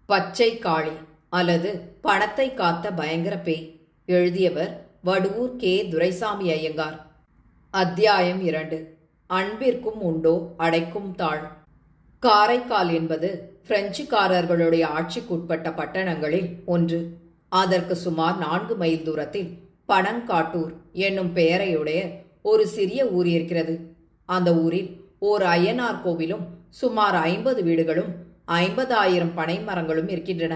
பச்சை காளி அல்லது பணத்தை காத்த பயங்கர பேய். எழுதியவர் வடுவூர் கே. துரைசாமி ஐயங்கார். அத்தியாயம் 2. அன்பிற்கும் உண்டோ அடைக்கும் தாழ். காரைக்கால் என்பது பிரெஞ்சுக்காரர்களுடைய ஆட்சிக்குட்பட்ட பட்டணங்களில் ஒன்று. அதற்கு சுமார் 4 மைல் தூரத்தில் பனங்காட்டூர் என்னும் பெயரையுடைய ஒரு சிறிய ஊர் இருக்கிறது. அந்த ஊரில் ஓர் ஐயனார் கோவிலும் சுமார் 50 வீடுகளும் 50,000 பனை மரங்களும் இருக்கின்றன.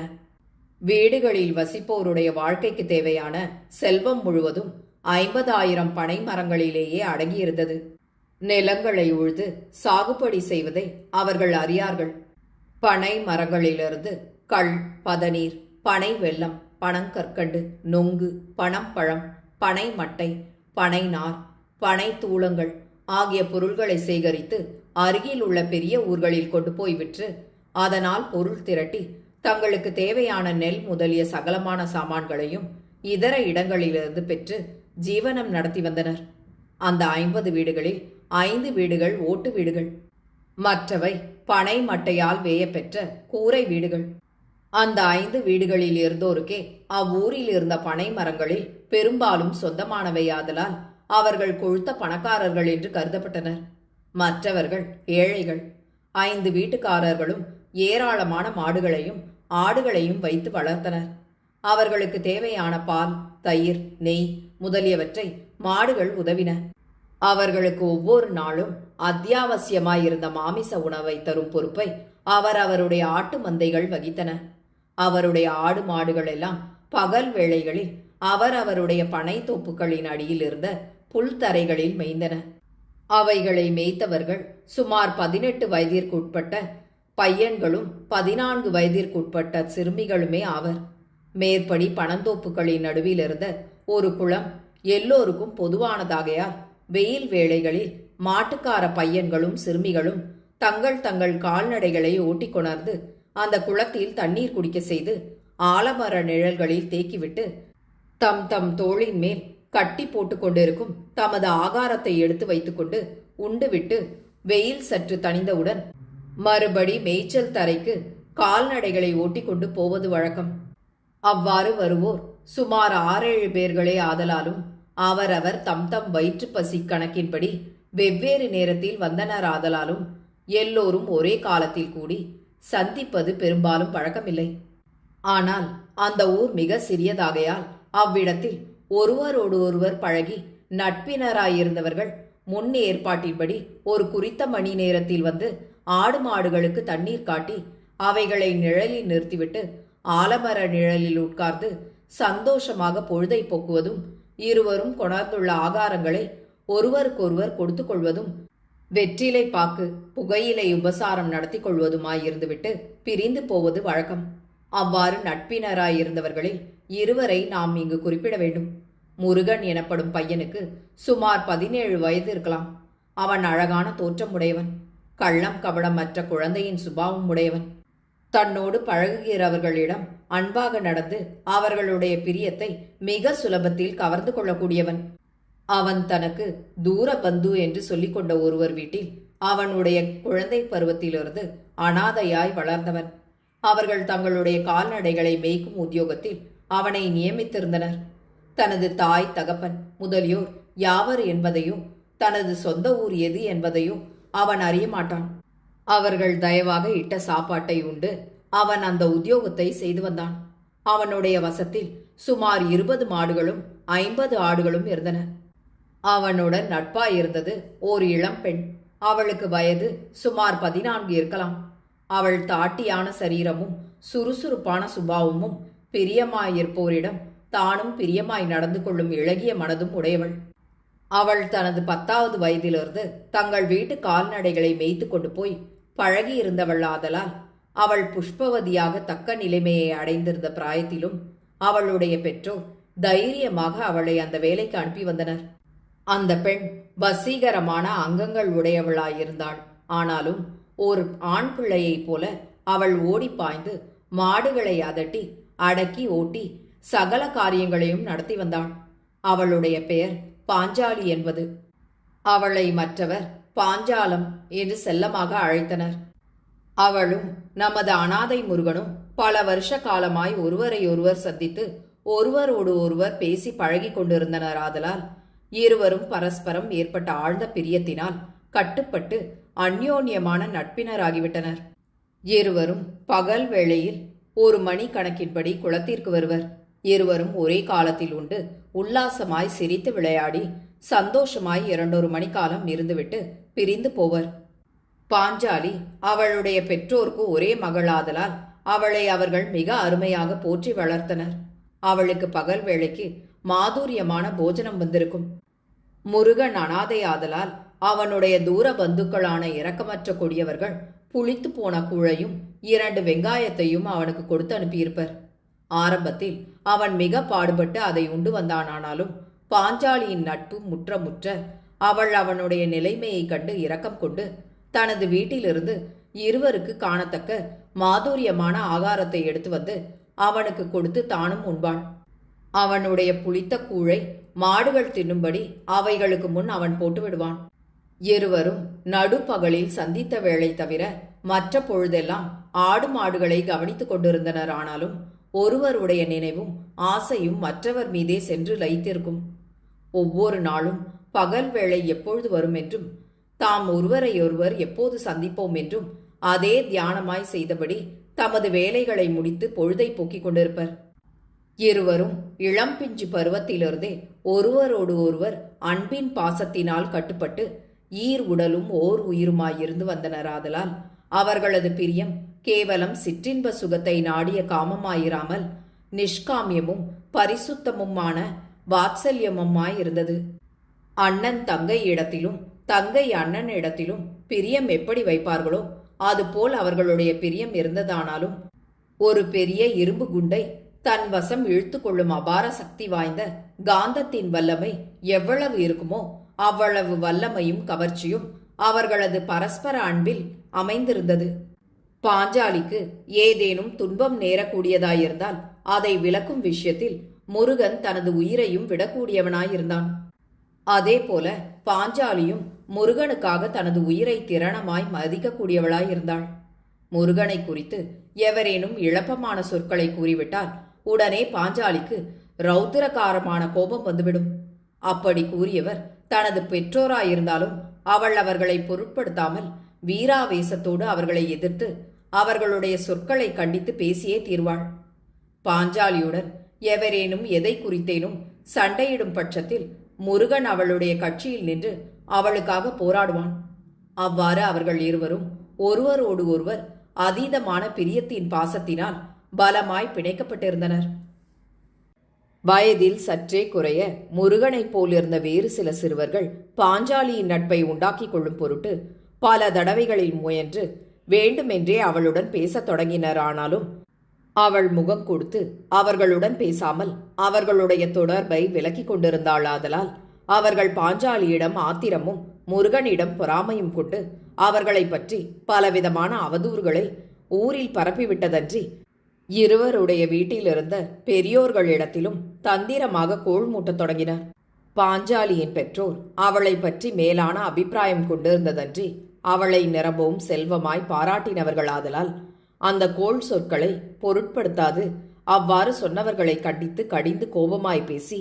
வீடுகளில் வசிப்போருடைய வாழ்க்கைக்கு தேவையான செல்வம் முழுவதும் 50,000 பனை மரங்களிலேயே அடங்கியிருந்தது. நிலங்களை உழுது சாகுபடி செய்வதை அவர்கள் அறியார்கள். பனை மரங்களிலிருந்து கள், பதநீர், பனை வெல்லம், பனங்கற்கண்டு, நொங்கு, பனம்பழம், பனை மட்டை, பனை நார், பனை தூளங்கள் ஆகிய பொருள்களை சேகரித்து அருகில் உள்ள பெரிய ஊர்களில் கொண்டு போய் விற்று அதனால் பொருள் திரட்டி தங்களுக்கு தேவையான நெல் முதலிய சகலமான சாமான்களையும் இதர இடங்களிலிருந்து பெற்று ஜீவனம் நடத்தி வந்தனர். அந்த 50 வீடுகளில் 5 வீடுகள் ஓட்டு வீடுகள். மற்றவை பனை மட்டையால் வேயப்பெற்ற கூரை வீடுகள். அந்த 5 வீடுகளில் இருந்தோருக்கே அவ்வூரில் இருந்த பனை மரங்களில் பெரும்பாலும் சொந்தமானவையாதலால் அவர்கள் கொழுத்த பணக்காரர்கள் என்று கருதப்பட்டனர். மற்றவர்கள் ஏழைகள். 5 வீட்டுக்காரர்களும் ஏராளமான மாடுகளையும் ஆடுகளையும் வைத்து வளர்த்தனர். அவர்களுக்கு தேவையான பால், தயிர், நெய் முதலியவற்றை மாடுகள் உதவின. அவர்களுக்கு ஒவ்வொரு நாளும் அத்தியாவசியமாயிருந்த மாமிச உணவை தரும் பொறுப்பை அவருடைய ஆட்டு மந்தைகள் வகித்தன. அவருடைய ஆடு மாடுகள் எல்லாம் பகல் வேளைகளில் அவருடைய பனை தோப்புகளின் அடியில் இருந்த புல்தரைகளில் மேய்ந்தன. அவைகளை மேய்த்தவர்கள் சுமார் 18 வயதிற்குட்பட்ட பையன்களும் 14 வயதிற்குட்பட்ட சிறுமிகளுமே ஆவர். மேற்படி பனந்தோப்புகளின் நடுவில் இருந்த ஒரு குளம் எல்லோருக்கும் பொதுவானதாகையால் வெயில் வேளைகளில் மாட்டுக்கார பையன்களும் சிறுமிகளும் தங்கள் தங்கள் கால்நடைகளை ஓட்டிக் கொணர்ந்து அந்த குளத்தில் தண்ணீர் குடிக்க செய்து ஆலமர நிழல்களில் தேக்கிவிட்டு தம் தம் தோளின் மேல் கட்டி போட்டுக் கொண்டிருக்கும் தமது ஆகாரத்தை எடுத்து வைத்துக்கொண்டு உண்டுவிட்டு வெயில் சற்று தணிந்தவுடன் மறுபடி மேய்ச்சல் தரைக்கு கால்நடைகளை ஓட்டிக்கொண்டு போவது வழக்கம். அவ்வாறு வருவோர் சுமார் 6-7 பேர்களே ஆதலாலும் அவரவர் தம் தம் வயிற்று பசி கணக்கின்படி வெவ்வேறு நேரத்தில் வந்தனர் ஆதலாலும் எல்லோரும் ஒரே காலத்தில் கூடி சந்திப்பது பெரும்பாலும் வழக்கமில்லை. ஆனால் அந்த ஊர் மிக சிறியதாகையால் அவ்விடத்தில் ஒருவரோடு ஒருவர் பழகி நட்பினராயிருந்தவர்கள் முன் ஏற்பாட்டின்படி ஒரு குறித்த மணி நேரத்தில் வந்து ஆடு மாடுகளுக்கு தண்ணீர் காட்டி அவைகளை நிழலில் நிறுத்திவிட்டு ஆலமர நிழலில் உட்கார்ந்து சந்தோஷமாக பொழுதை போக்குவதும் இருவரும் கொணர்ந்துள்ள ஆகாரங்களை ஒருவருக்கொருவர் கொடுத்து கொள்வதும் வெற்றிலை பாக்கு புகையிலை உபசாரம் நடத்தி கொள்வதுமாயிருந்துவிட்டு பிரிந்து போவது வழக்கம். அவ்வாறு நட்பினராயிருந்தவர்களில் இருவரை நாம் இங்கு குறிப்பிட வேண்டும். முருகன் எனப்படும் பையனுக்கு சுமார் 17 வயது இருக்கலாம். அவன் அழகான தோற்றம் உடையவன். கள்ளம் கபடமற்ற குழந்தையின் சுபாவம் உடையவன். தன்னோடு பழகுகிறவர்களிடம் அன்பாக நடந்து அவர்களுடைய பிரியத்தை மிக சுலபத்தில் கவர்ந்து கொள்ளக்கூடியவன். அவன் தனக்கு தூர பந்து என்று சொல்லிக் கொண்ட ஒருவர் வீட்டில் அவனுடைய குழந்தை பருவத்திலிருந்து அனாதையாய் வளர்ந்தவன். அவர்கள் தங்களுடைய கால்நடைகளை மேய்க்கும் உத்தியோகத்தில் அவனை நியமித்திருந்தனர். தனது தாய், தகப்பன் முதலியோர் யாவர் என்பதையோ தனது சொந்த ஊர் எது என்பதையோ அவன் அறிய மாட்டான். அவர்கள் தயவாக இட்ட சாப்பாட்டை உண்டு அவன் அந்த உத்தியோகத்தை செய்து வந்தான். அவனுடைய வசத்தில் சுமார் 20 மாடுகளும் 50 ஆடுகளும் இருந்தன. அவனுடன் நட்பாயிருந்தது ஓர் இளம் பெண். அவளுக்கு வயது சுமார் 14 இருக்கலாம். அவள் தாட்டியான சரீரமும் சுறுசுறுப்பான சுபாவமும் பிரியமாயிருப்போரிடம் தானும் பிரியமாய் நடந்து கொள்ளும் இளகிய மனதும் உடையவள். அவள் தனது 10வது வயதிலிருந்து தங்கள் வீட்டு கால்நடைகளை மேய்த்து கொண்டு போய் பழகி இருந்தவள் ஆதலால் அவள் புஷ்பவதியாக தக்க நிலைமையை அடைந்திருந்த பிராயத்திலும் அவளுடைய பெற்றோர் தைரியமாக அவளை அந்த வேலைக்கு அனுப்பி வந்தனர். அந்த பெண் வசீகரமான அங்கங்கள் உடையவளாயிருந்தாள். ஆனாலும் ஒரு ஆண் பிள்ளையைப் போல அவள் ஓடி பாய்ந்து மாடுகளை அதட்டி அடக்கி ஓட்டி சகல காரியங்களையும் நடத்தி வந்தாள். அவளுடைய பெயர் பாஞ்சாலி என்பது. அவளை மற்றவர் பாஞ்சாலம் என்று செல்லமாக அழைத்தனர். அவளும் நமது அனாதை முருகனும் பல வருஷ காலமாய் ஒருவரையொருவர் சந்தித்து ஒருவரோடு ஒருவர் பேசி பழகி கொண்டிருந்தனர். ஆதலால் இருவரும் பரஸ்பரம் ஏற்பட்ட ஆழ்ந்த பிரியத்தினால் கட்டுப்பட்டு அந்யோன்யமான நட்பினராகிவிட்டனர். இருவரும் பகல் வேளையில் 1 மணி கணக்கின்படி குளத்திற்கு வருவர். இருவரும் ஒரே காலத்தில் உண்டு உல்லாசமாய் சிரித்து விளையாடி சந்தோஷமாய் 2 மணிக்காலம் இருந்துவிட்டு பிரிந்து போவர். பாஞ்சாலி அவளுடைய பெற்றோருக்கு ஒரே மகளாதலால் அவளை அவர்கள் மிக அருமையாக போற்றி வளர்த்தனர். அவளுக்கு பகல் வேளைக்கு மாதுரியமான போஜனம் வந்திருக்கும். முருகன் அனாதையாதலால் அவனுடைய தூர பந்துக்களான இரக்கமற்ற கொடியவர்கள் புளித்து போன கூழையும் 2 வெங்காயத்தையும் அவனுக்கு கொடுத்து அனுப்பியிருப்பர். ஆரம்பத்தில் அவன் மிக பாடுபட்டு அதை உண்டு வந்தானானாலும் பாஞ்சாலியின் நட்பு முற்ற அவள் அவனுடைய நிலைமையை கண்டு இரக்கம் கொண்டு தனது வீட்டிலிருந்து இருவருக்கு காணத்தக்க மாதுரியமான ஆகாரத்தை எடுத்து வந்து அவனுக்கு கொடுத்து தானும் உண்பாள். அவனுடைய புளித்த கூழை மாடுகள் தின்னும்படி அவைகளுக்கு முன் அவன் போட்டு விடுவான். இருவரும் நடுப்பகலில் சந்தித்த வேளை தவிர மற்ற பொழுதெல்லாம் ஆடு மாடுகளை கவனித்துக் கொண்டிருந்தனர். ஆனாலும் ஒருவருடைய நினைவும் ஆசையும் மற்றவர் மீதே சென்று லயித்திருக்கும். ஒவ்வொரு நாளும் பகல் வேளை எப்பொழுது வரும் என்றும் தாம் ஒருவரையொருவர் எப்போது சந்திப்போம் என்றும் அதே தியானமாய் செய்தபடி தமது வேலைகளை முடித்து பொழுதை போக்கிக் கொண்டிருப்பர். இருவரும் இளம் பிஞ்சு பருவத்திலிருந்தே ஒருவரோடு ஒருவர் அன்பின் பாசத்தினால் கட்டுப்பட்டு ஈர் உடலும் ஓர் உயிருமாயிருந்து வந்தனர். ஆதலால் அவர்களது பிரியம் கேவலம் சிற்றின்ப சுகத்தை நாடிய காமமாயிராமல் நிஷ்காமியமும் பரிசுத்தமுமான வாத்சல்யமுமாயிருந்தது. அண்ணன் தங்கை இடத்திலும் தங்கை அண்ணன் இடத்திலும் பிரியம் எப்படி வைப்பார்களோ அதுபோல் அவர்களுடைய பிரியம் இருந்ததானாலும் ஒரு பெரிய இரும்பு குண்டை தன் வசம் இழுத்து கொள்ளும் அபார சக்தி வாய்ந்த காந்தத்தின் வல்லமை எவ்வளவு இருக்குமோ அவ்வளவு வல்லமையும் கவர்ச்சியும் அவர்களது பரஸ்பர அன்பில் அமைந்திருந்தது. பாஞ்சாலிக்கு ஏதேனும் துன்பம் நேரக்கூடியதாயிருந்தால் அதை விளக்கும் விஷயத்தில் முருகன் தனது உயிரையும் விடக்கூடியவனாயிருந்தான். அதே போல பாஞ்சாலியும் முருகனுக்காக தனது உயிரை திறனமாய் மதிக்கக்கூடியவளாயிருந்தாள். முருகனை குறித்து எவரேனும் இழப்பமான சொற்களை கூறிவிட்டால் உடனே பாஞ்சாலிக்கு ரௌத்திரகாரமான கோபம் வந்துவிடும். அப்படி கூறியவர் தனது பெற்றோராயிருந்தாலும் அவள் அவர்களை பொருட்படுத்தாமல் வீராவேசத்தோடு அவர்களை எதிர்த்து அவர்களுடைய சொற்களை கண்டித்து பேசியே தீர்வாள். பாஞ்சாலியுடன் எவரேனும் எதை குறித்தேனும் சண்டையிடும் பட்சத்தில் முருகன் அவளுடைய கட்சியில் நின்று அவளுக்காக போராடுவான். அவ்வாறு அவர்கள் இருவரும் ஒருவரோடு ஒருவர் அதீதமான பிரியத்தின் பாசத்தினால் பலமாய் பிணைக்கப்பட்டிருந்தனர். வயதில் சற்றே குறைய முருகனைப் போலிருந்த வேறு சில சிறுவர்கள் பாஞ்சாலியின் நட்பை உண்டாக்கிக் கொள்ளும் பொருட்டு பல தடவைகளில் முயன்று வேண்டுமென்றே அவளுடன் பேசத் தொடங்கினர். ஆனாலும் அவள் முகம் கொடுத்து அவர்களுடன் பேசாமல் அவர்களுடைய தொடர்பை விலக்கிக் கொண்டிருந்தாள். ஆதலால் அவர்கள் பாஞ்சாலியிடம் ஆத்திரமும் முருகனிடம் பொறாமையும் கொண்டு அவர்களை பற்றி பலவிதமான அவதூறுகளை ஊரில் பரப்பிவிட்டதன்றி இருவருடைய வீட்டிலிருந்த பெரியோர்களிடத்திலும் தந்திரமாக கோள் மூட்டத் தொடங்கினர். பாஞ்சாலியின் பெற்றோர் அவளை பற்றி மேலான அபிப்பிராயம் கொண்டிருந்ததன்றி அவளை நிரம்பவும் செல்வமாய் பாராட்டினவர்களாதலால் அந்த கோள் சொற்களை பொருட்படுத்தாது அவ்வாறு சொன்னவர்களை கண்டித்து கடிந்து கோபமாய் பேசி,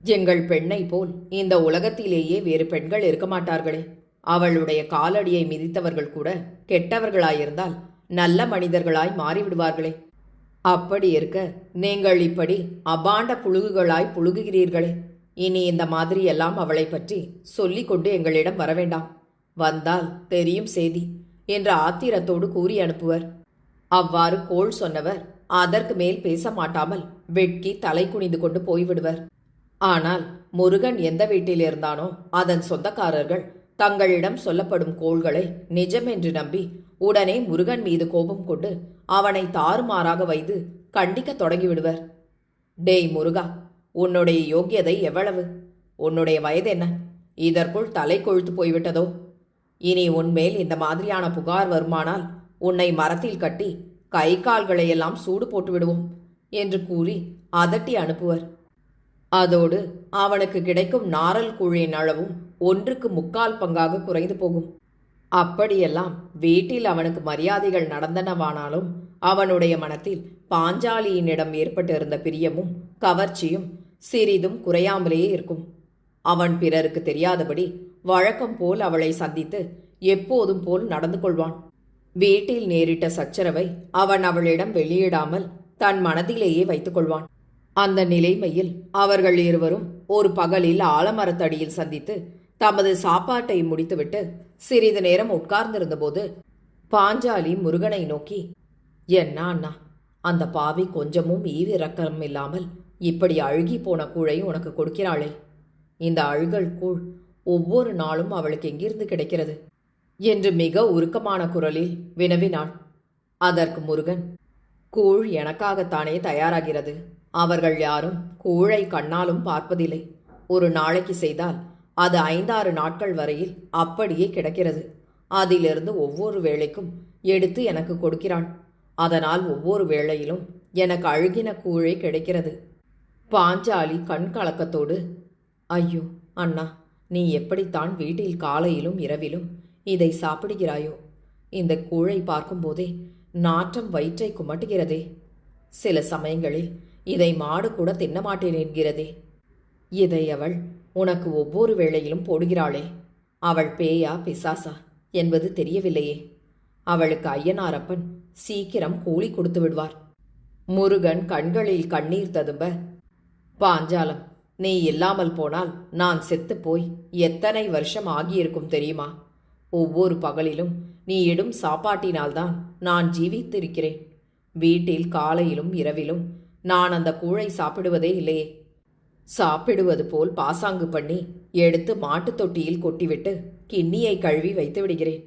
எங்கள் பெண்ணை போல் இந்த உலகத்திலேயே வேறு பெண்கள் இருக்க மாட்டார்களே, அவளுடைய காலடியை மிதித்தவர்கள் கூட கெட்டவர்களாயிருந்தால் நல்ல மனிதர்களாய் மாறிவிடுவார்களே, அப்படி இருக்க நீங்கள் இப்படி அபாண்ட புழுகுகளாய் புழுகுகிறீர்களே, இனி இந்த மாதிரியெல்லாம் அவளை பற்றி சொல்லிக் கொண்டு எங்களிடம் வரவேண்டாம், வந்தால் தெரியும் செய்தி என்ற ஆத்திரத்தோடு கூறி அனுப்புவர். அவ்வாறு கோள் சொன்னவர் அதற்கு மேல் பேச மாட்டாமல் வெட்கி தலை குனிந்து கொண்டு போய்விடுவர். ஆனால் முருகன் எந்த வீட்டில் இருந்தானோ அதன் சொந்தக்காரர்கள் தங்களிடம் சொல்லப்படும் கோள்களை நிஜமென்று நம்பி உடனே முருகன் மீது கோபம் கொண்டு அவனை தாறுமாறாக வைத்து கண்டிக்க தொடங்கிவிடுவர். டேய் முருகா, உன்னுடைய யோக்கியதை எவ்வளவு? உன்னுடைய வயது என்ன? இதற்குள் தலை கொழுத்து போய்விட்டதோ? இனி உன்மேல் இந்த மாதிரியான புகார் வருமானால் உன்னை மரத்தில் கட்டி கை கால்களையெல்லாம் சூடு போட்டு விடுவோம் என்று கூறி அதட்டி அனுப்புவர். அதோடு அவனுக்கு கிடைக்கும் நாரல் கூழின் அளவும் 1/4 பங்காக குறைந்து போகும். அப்படியெல்லாம் வீட்டில் அவனுக்கு மரியாதைகள் நடந்தனவானாலும் அவனுடைய மனத்தில் பாஞ்சாலியினிடம் ஏற்பட்டிருந்த பிரியமும் கவர்ச்சியும் சிறிதும் குறையாமலே இருக்கும். அவன் பிறருக்கு தெரியாதபடி வழக்கம் போல் அவளை சந்தித்து எப்போதும் போல் நடந்து கொள்வான். வீட்டில் நேரிட்ட சச்சரவை அவன் அவளிடம் வெளியிடாமல் தன் மனதிலேயே வைத்துக் கொள்வான். அந்த நிலைமையில் அவர்கள் இருவரும் ஒரு பகலில் ஆலமரத்தடியில் சந்தித்து தமது சாப்பாட்டை முடித்துவிட்டு சிறிது நேரம் உட்கார்ந்திருந்தபோது பாஞ்சாலி முருகனை நோக்கி, என்ன அண்ணா, அந்த பாவி கொஞ்சமும் ஈவிரக்கம் இல்லாமல் இப்படி அழுகி போன கூழை உனக்கு கொடுக்கிறாளே, இந்த அழுகல் கூழ் ஒவ்வொரு நாளும் அவளுக்கு எங்கிருந்து கிடைக்கிறது என்று மிக உருக்கமான குரலில் வினவினாள். அதற்கு முருகன், கூழ் எனக்காகத்தானே தயாராகிறது. அவர்கள் யாரும் கூழை கண்ணாலும் பார்ப்பதில்லை. ஒரு நாளைக்கு செய்தால் அது 5-6 நாட்கள் வரையில் அப்படியே கிடக்கிறது. அதிலிருந்து ஒவ்வொரு வேளைக்கும் எடுத்து எனக்கு கொடுக்கிறான். அதனால் ஒவ்வொரு வேளையிலும் எனக்கு அழுகின கூழே கிடைக்கிறது. பாஞ்சாலி கண் கலக்கத்தோடு, ஐயோ அண்ணா, நீ எப்படித்தான் வீட்டில் காலையிலும் இரவிலும் இதை சாப்பிடுகிறாயோ? இந்த கூழை பார்க்கும்போதே நாற்றம் வயிற்றை குமட்டுகிறதே. சில சமயங்களில் இதை மாடு கூட தின்னமாட்டேன் என்கிறதே. இதை அவள் உனக்கு ஒவ்வொரு வேளையிலும் போடுகிறாளே, அவள் பேயா பிசாசா என்பது தெரியவில்லையே. அவளுக்கு ஐயனாரப்பன் சீக்கிரம் கூலி கொடுத்து விடுவார். முருகன் கண்களில் கண்ணீர் ததும்ப, பாஞ்சாலம், நீ இல்லாமல் போனால் நான் செத்துப்போய் எத்தனை வருஷம் ஆகியிருக்கும் தெரியுமா? ஒவ்வொரு பகலிலும் நீ இடும் சாப்பாட்டினால்தான் நான் ஜீவித்திருக்கிறேன். வீட்டில் காலையிலும் இரவிலும் நான் அந்த கூழை சாப்பிடுவதே இல்லையே. சாப்பிடுவது போல் பாசாங்கு பண்ணி எடுத்து மாட்டுத் தொட்டியில் கொட்டிவிட்டு கிண்ணியை கழுவி வைத்து விடுகிறேன்.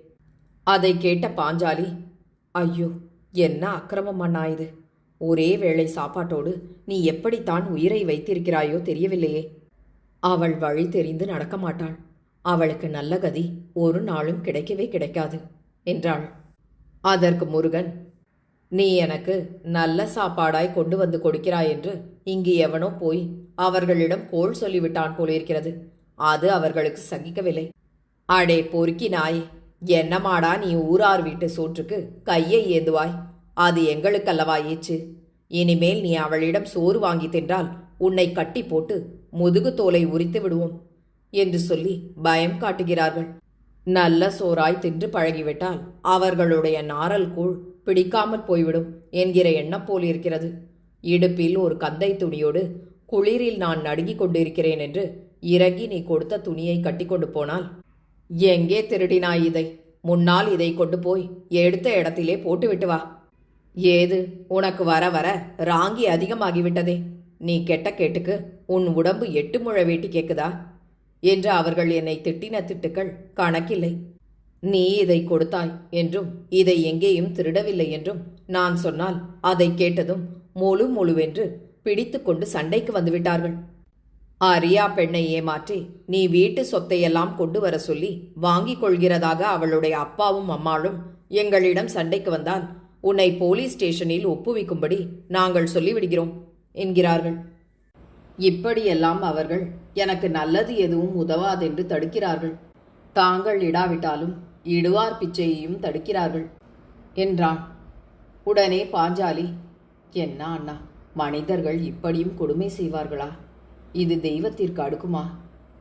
அதை கேட்ட பாஞ்சாலி, ஐயோ, என்ன அக்கிரமம் அண்ணா இது! ஒரே வேளை சாப்பாட்டோடு நீ எப்படித்தான் உயிரை வைத்திருக்கிறாயோ தெரியவில்லையே. அவள் வழி தெரிந்து நடக்க மாட்டாள். அவளுக்கு நல்ல கதி ஒரு நாளும் கிடைக்கவே கிடைக்காது என்றாள். அதற்கு முருகன், நீ எனக்கு நல்ல சாப்பாடாய் கொண்டு வந்து கொடுக்கிறாய் என்று இங்கு எவனோ போய் அவர்களிடம் கோள் சொல்லிவிட்டான் போலிருக்கிறது. அது அவர்களுக்கு சகிக்கவில்லை. அடே பொறுக்கி நாயே, என்னமாடா நீ ஊரார் வீட்டு சோற்றுக்கு கையை ஏந்துவாய்? அது எங்களுக்கல்லவா ஏச்சு? இனிமேல் நீ அவளிடம் சோறு வாங்கி தின்றால் உன்னை கட்டி போட்டு முதுகு தோலை உரித்து விடுவோம் என்று சொல்லி பயம் காட்டுகிறார்கள். நல்ல சோறாய் தின்று பழகிவிட்டால் அவர்களுடைய நாரல் கூழ் பிடிக்காமல் போய்விடும் என்கிற எண்ணம் போலிருக்கிறது. இடுப்பில் ஒரு கந்தை துணியோடு குளிரில் நான் நடுங்கிக் கொண்டிருக்கிறேன் என்று இறங்கி நீ கொடுத்த துணியை கட்டி கொண்டு போனால், எங்கே திருடினாய் இதை? முன்னால் இதை கொண்டு போய் எடுத்த இடத்திலே போட்டுவிட்டு வா. ஏது, உனக்கு வர வர ராங்கி அதிகமாகிவிட்டதே. நீ கெட்ட கேட்டுக்கு உன் உடம்பு 8 முழ வேட்டி கேட்குதா என்று அவர்கள் என்னை திட்டின திட்டுக்கள் கணக்கில்லை. நீ இதை கொடுத்தாய் என்றும் இதை எங்கேயும் திருடவில்லை என்றும் நான் சொன்னால் அதை கேட்டதும் முழுவென்று பிடித்து கொண்டு சண்டைக்கு வந்துவிட்டார்கள். அரியா பெண்ணை ஏமாற்றி நீ வீட்டு சொத்தையெல்லாம் கொண்டு வர சொல்லி வாங்கிக் கொள்கிறதாக அவளுடைய அப்பாவும் அம்மாளும் எங்களிடம் சண்டைக்கு வந்தால் உன்னை போலீஸ் ஸ்டேஷனில் ஒப்புவிக்கும்படி நாங்கள் சொல்லிவிடுகிறோம் என்கிறார்கள். இப்படியெல்லாம் அவர்கள் எனக்கு நல்லது எதுவும் உதவாதென்று தடுக்கிறார்கள். தாங்கள் இடாவிட்டாலும் இடுவார் பிச்சையையும் தடுக்கிறார்கள் என்றான். உடனே பாஞ்சாலி, என்ன அண்ணா, மனிதர்கள் இப்படியும் கொடுமை செய்வார்களா? இது தெய்வத்திற்கு அடுக்குமா?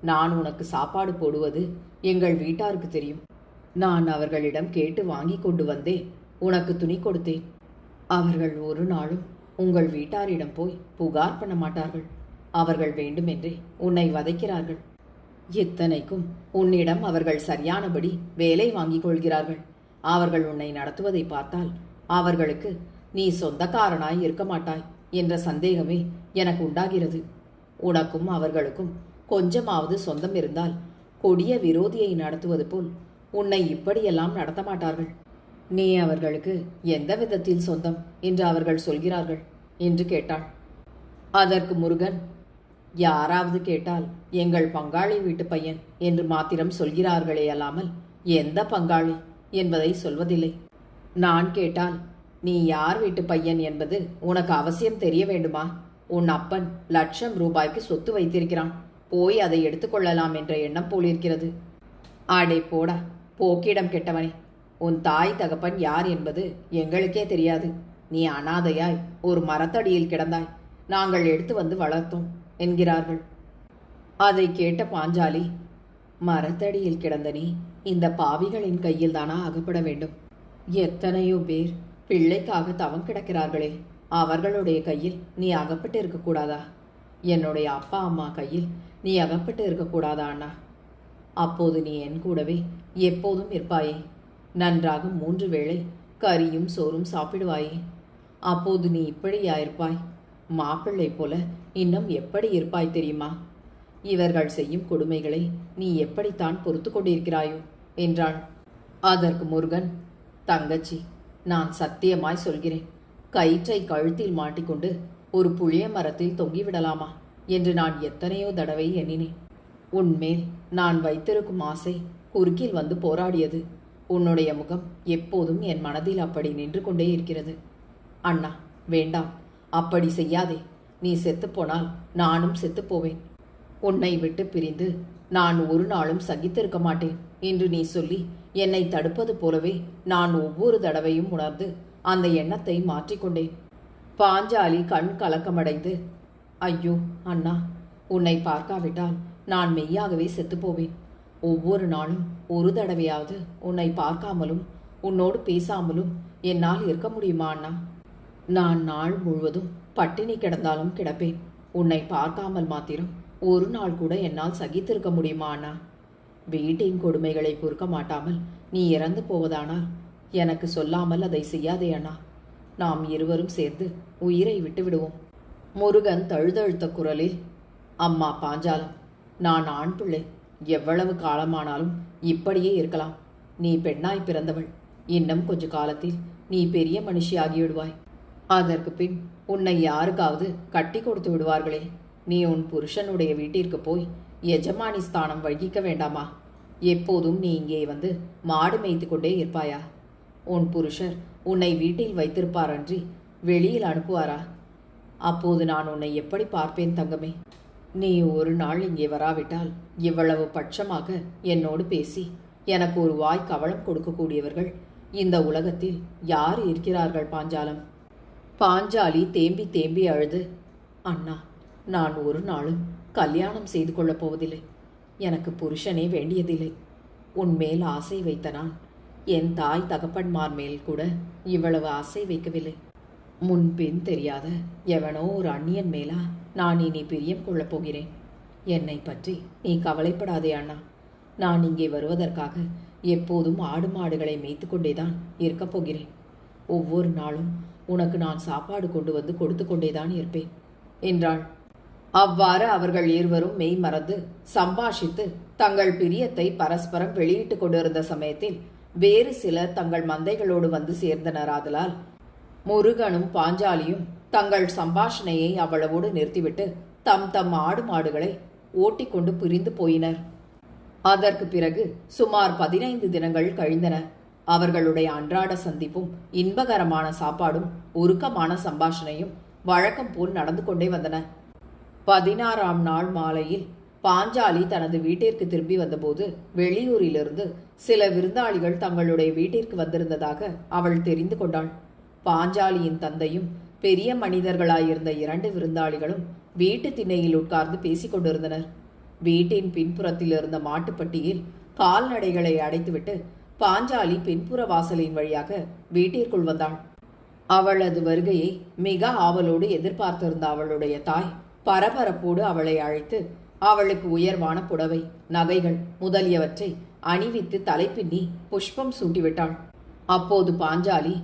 நான் உனக்கு சாப்பாடு போடுவது எங்கள் வீட்டாருக்கு தெரியும். நான் அவர்களிடம் கேட்டு வாங்கி கொண்டு வந்தே உனக்கு துணி கொடுத்தேன். அவர்கள் ஒரு நாளும் உங்கள் வீட்டாரிடம் போய் புகார் பண்ண மாட்டார்கள். அவர்கள் வேண்டுமென்றே உன்னை வதைக்கிறார்கள். இத்தனைக்கும் உன்னிடம் அவர்கள் சரியானபடி வேலை வாங்கிக் கொள்கிறார்கள். அவர்கள் உன்னை நடத்துவதை பார்த்தால் அவர்களுக்கு நீ சொந்தக்காரனாய் இருக்க மாட்டாய் என்ற சந்தேகமே எனக்கு உண்டாகிறது. உனக்கும் அவர்களுக்கும் கொஞ்சமாவது சொந்தம் இருந்தால் கொடிய விரோதியை நடத்துவது போல் உன்னை இப்படியெல்லாம் நடத்த மாட்டார்கள். நீ அவர்களுக்கு எந்த விதத்தில் சொந்தம் என்று அவர்கள் சொல்கிறார்கள் என்று கேட்டாள். அதற்கு முருகன், யாராவது கேட்டால் எங்கள் பங்காளி வீட்டு பையன் என்று மாத்திரம் சொல்கிறார்களே அல்லாமல் எந்த பங்காளி என்பதை சொல்வதில்லை. நான் கேட்டால் நீ யார் வீட்டு பையன் என்பது உனக்கு அவசியம் தெரிய வேண்டுமா? உன் அப்பன் லட்சம் ரூபாய்க்கு சொத்து வைத்திருக்கிறான். போய் அதை எடுத்துக்கொள்ளலாம் என்ற எண்ணம் போலிருக்கிறது. ஆடே போடா, போக்கிடம் கெட்டவனே, உன் தாய் தகப்பன் யார் என்பது எங்களுக்கே தெரியாது. நீ அனாதையாய் ஒரு மரத்தடியில் கிடந்தாய், நாங்கள் எடுத்து வந்து வளர்த்தோம் என்கிறார்கள். அதை கேட்ட பாஞ்சாலி, மரத்தடியில் கிடந்த நீ இந்த பாவிகளின் கையில் தானா அகப்பட வேண்டும்? எத்தனையோ பேர் பிள்ளைக்காக தவம் கிடக்கிறார்களே, அவர்களுடைய கையில் நீ அகப்பட்டு இருக்கக்கூடாதா? என்னுடைய அப்பா அம்மா கையில் நீ அகப்பட்டு இருக்கக்கூடாதா அண்ணா? அப்போது நீ என் கூடவே எப்போதும் இருப்பாயே. நன்றாக 3 வேளை கறியும் சோறும் சாப்பிடுவாயே. அப்போது நீ இப்படியா இருப்பாய்? மாப்பிள்ளை போல இன்னும் எப்படி இருப்பாய் தெரியுமா? இவர்கள் செய்யும் கொடுமைகளை நீ எப்படித்தான் பொறுத்து கொண்டிருக்கிறாயோ என்றான். அதற்கு முருகன், தங்கச்சி, நான் சத்தியமாய் சொல்கிறேன், கயிற்றை கழுத்தில் மாட்டிக்கொண்டு ஒரு புளிய மரத்தில் தொங்கிவிடலாமா என்று நான் எத்தனையோ தடவை எண்ணினேன். உன்மேல் நான் வைத்திருக்கும் ஆசை குறுக்கில் வந்து போராடியது. உன்னுடைய முகம் எப்போதும் என் மனதில் அப்படி நின்று கொண்டே இருக்கிறது. அண்ணா, வேண்டாம், அப்படி செய்யாதே. நீ செத்துப்போனால் நானும் செத்துப்போவேன். உன்னை விட்டு பிரிந்து நான் ஒரு நாளும் சகித்திருக்க மாட்டேன் என்று நீ சொல்லி என்னை தடுப்பது போலவே நான் ஒவ்வொரு தடவையும் உணர்ந்து அந்த எண்ணத்தை மாற்றிக்கொண்டேன். பாஞ்சாலி கண் கலக்கமடைந்து, ஐயோ அண்ணா, உன்னை பார்க்காவிட்டால் நான் மெய்யாகவே செத்துப்போவேன். ஒவ்வொரு நாளும் ஒரு தடவையாவது உன்னை பார்க்காமலும் உன்னோடு பேசாமலும் என்னால் இருக்க முடியுமா அண்ணா? நான் நாள் முழுவதும் பட்டினி கிடந்தாலும் கிடப்பேன். உன்னை பார்க்காமல் மாத்திரம் ஒரு நாள் கூட என்னால் சகித்திருக்க முடியுமா அண்ணா? வீட்டின் கொடுமைகளை பொறுக்க மாட்டாமல் நீ இறந்து போவதானால் எனக்கு சொல்லாமல் அதை செய்யாதே அண்ணா. நாம் இருவரும் சேர்ந்து உயிரை விட்டு விடுவோம். முருகன் தழுதழுத்த குரலில், அம்மா பாஞ்சாலம், நான் ஆண் பிள்ளை, எவ்வளவு காலமானாலும் இப்படியே இருக்கலாம். நீ பெண்ணாய் பிறந்தவள். இன்னும் கொஞ்ச காலத்தில் நீ பெரிய மனுஷியாகிவிடுவாய். அதற்கு பின் உன்னை யாருக்காவது கட்டி கொடுத்து விடுவார்களே. நீ உன் புருஷனுடைய வீட்டிற்கு போய் எஜமானி ஸ்தானம் வகிக்க வேண்டாமா? எப்போதும் நீ இங்கே வந்து மாடு மேய்த்து கொண்டே இருப்பாயா? உன் புருஷர் உன்னை வீட்டில் வைத்திருப்பாரன்றி வெளியில் அனுப்புவாரா? அப்போது நான் உன்னை எப்படி பார்ப்பேன் தங்கமே? நீ ஒரு நாள் இங்கே வராவிட்டால் இவ்வளவு பட்சமாக என்னோடு பேசி எனக்கு ஒரு வாய் கவளம் கொடுக்கக்கூடியவர்கள் இந்த உலகத்தில் யார் இருக்கிறார்கள் பாஞ்சாலம்? பாஞ்சாலி தேம்பி தேம்பி அழுது, அண்ணா, நான் ஒரு நாளும் கல்யாணம் செய்து கொள்ளப் போவதில்லை. எனக்கு புருஷனே வேண்டியதில்லை. உன்மேல் ஆசை வைத்த நான் என் தாய் தகப்பன்மார் மேல் கூட இவ்வளவு ஆசை வைக்கவில்லை. முன்பின் தெரியாத எவனோ ஒரு அந்நியன் மேலா நான் இனி பிரியம் கொள்ளப் போகிறேன். என்னை பற்றி நீ கவலைப்படாதே அண்ணா. நான் இங்கே வருவதற்காக எப்போதும் ஆடு மாடுகளை மேய்த்து கொண்டேதான் இருக்கப் போகிறேன். ஒவ்வொரு நாளும் உனக்கு நான் சாப்பாடு கொண்டு வந்து கொடுத்து கொண்டேதான் இருப்பேன் என்றாள். அவ்வாறு அவர்கள் இருவரும் மெய் மறந்து சம்பாஷித்து தங்கள் பிரியத்தை பரஸ்பரம் வெளியிட்டுக் கொண்டிருந்த சமயத்தில் வேறு சிலர் தங்கள் மந்தைகளோடு வந்து சேர்ந்தனராதலால் முருகனும் பாஞ்சாலியும் தங்கள் சம்பாஷணையை அவ்வளவோடு நிறுத்திவிட்டு தம் தம் ஆடு மாடுகளை ஓட்டிக்கொண்டு பிரிந்து போயினர். அதற்கு பிறகு சுமார் 15 தினங்கள் கழிந்தன. அவர்களுடைய அன்றாட சந்திப்பும் இன்பகரமான சாப்பாடும் உருக்கமான சம்பாஷணையும் வழக்கம் போல் நடந்து கொண்டே வந்தன. 16ஆம் நாள் மாலையில் பாஞ்சாலி தனது வீட்டிற்கு திரும்பி வந்தபோது வெளியூரிலிருந்து சில விருந்தாளிகள் தங்களுடைய வீட்டிற்கு வந்திருந்ததாக அவள் தெரிந்து கொண்டாள். பாஞ்சாலியின் தந்தையும் பெரிய மனிதர்களாயிருந்த 2 விருந்தாளிகளும் வீட்டு திண்ணையில் உட்கார்ந்து பேசிக் கொண்டிருந்தனர். வீட்டின் பின்புறத்தில் இருந்த மாட்டுப்பட்டியில் கால்நடைகளை அடைத்துவிட்டு பாஞ்சாலி பின்புற வாசலின் வழியாக வீட்டிற்குள் வந்தாள். அவளது வருகையை மிக ஆவலோடு எதிர்பார்த்திருந்த அவளுடைய தாய் பரபரப்போடு அவளை அழைத்து அவளுக்கு உயர்வான புடவை, நகைகள் முதலியவற்றை அணிவித்து தலைப்பின்னி புஷ்பம் சூட்டிவிட்டாள். அப்போது பாஞ்சாலி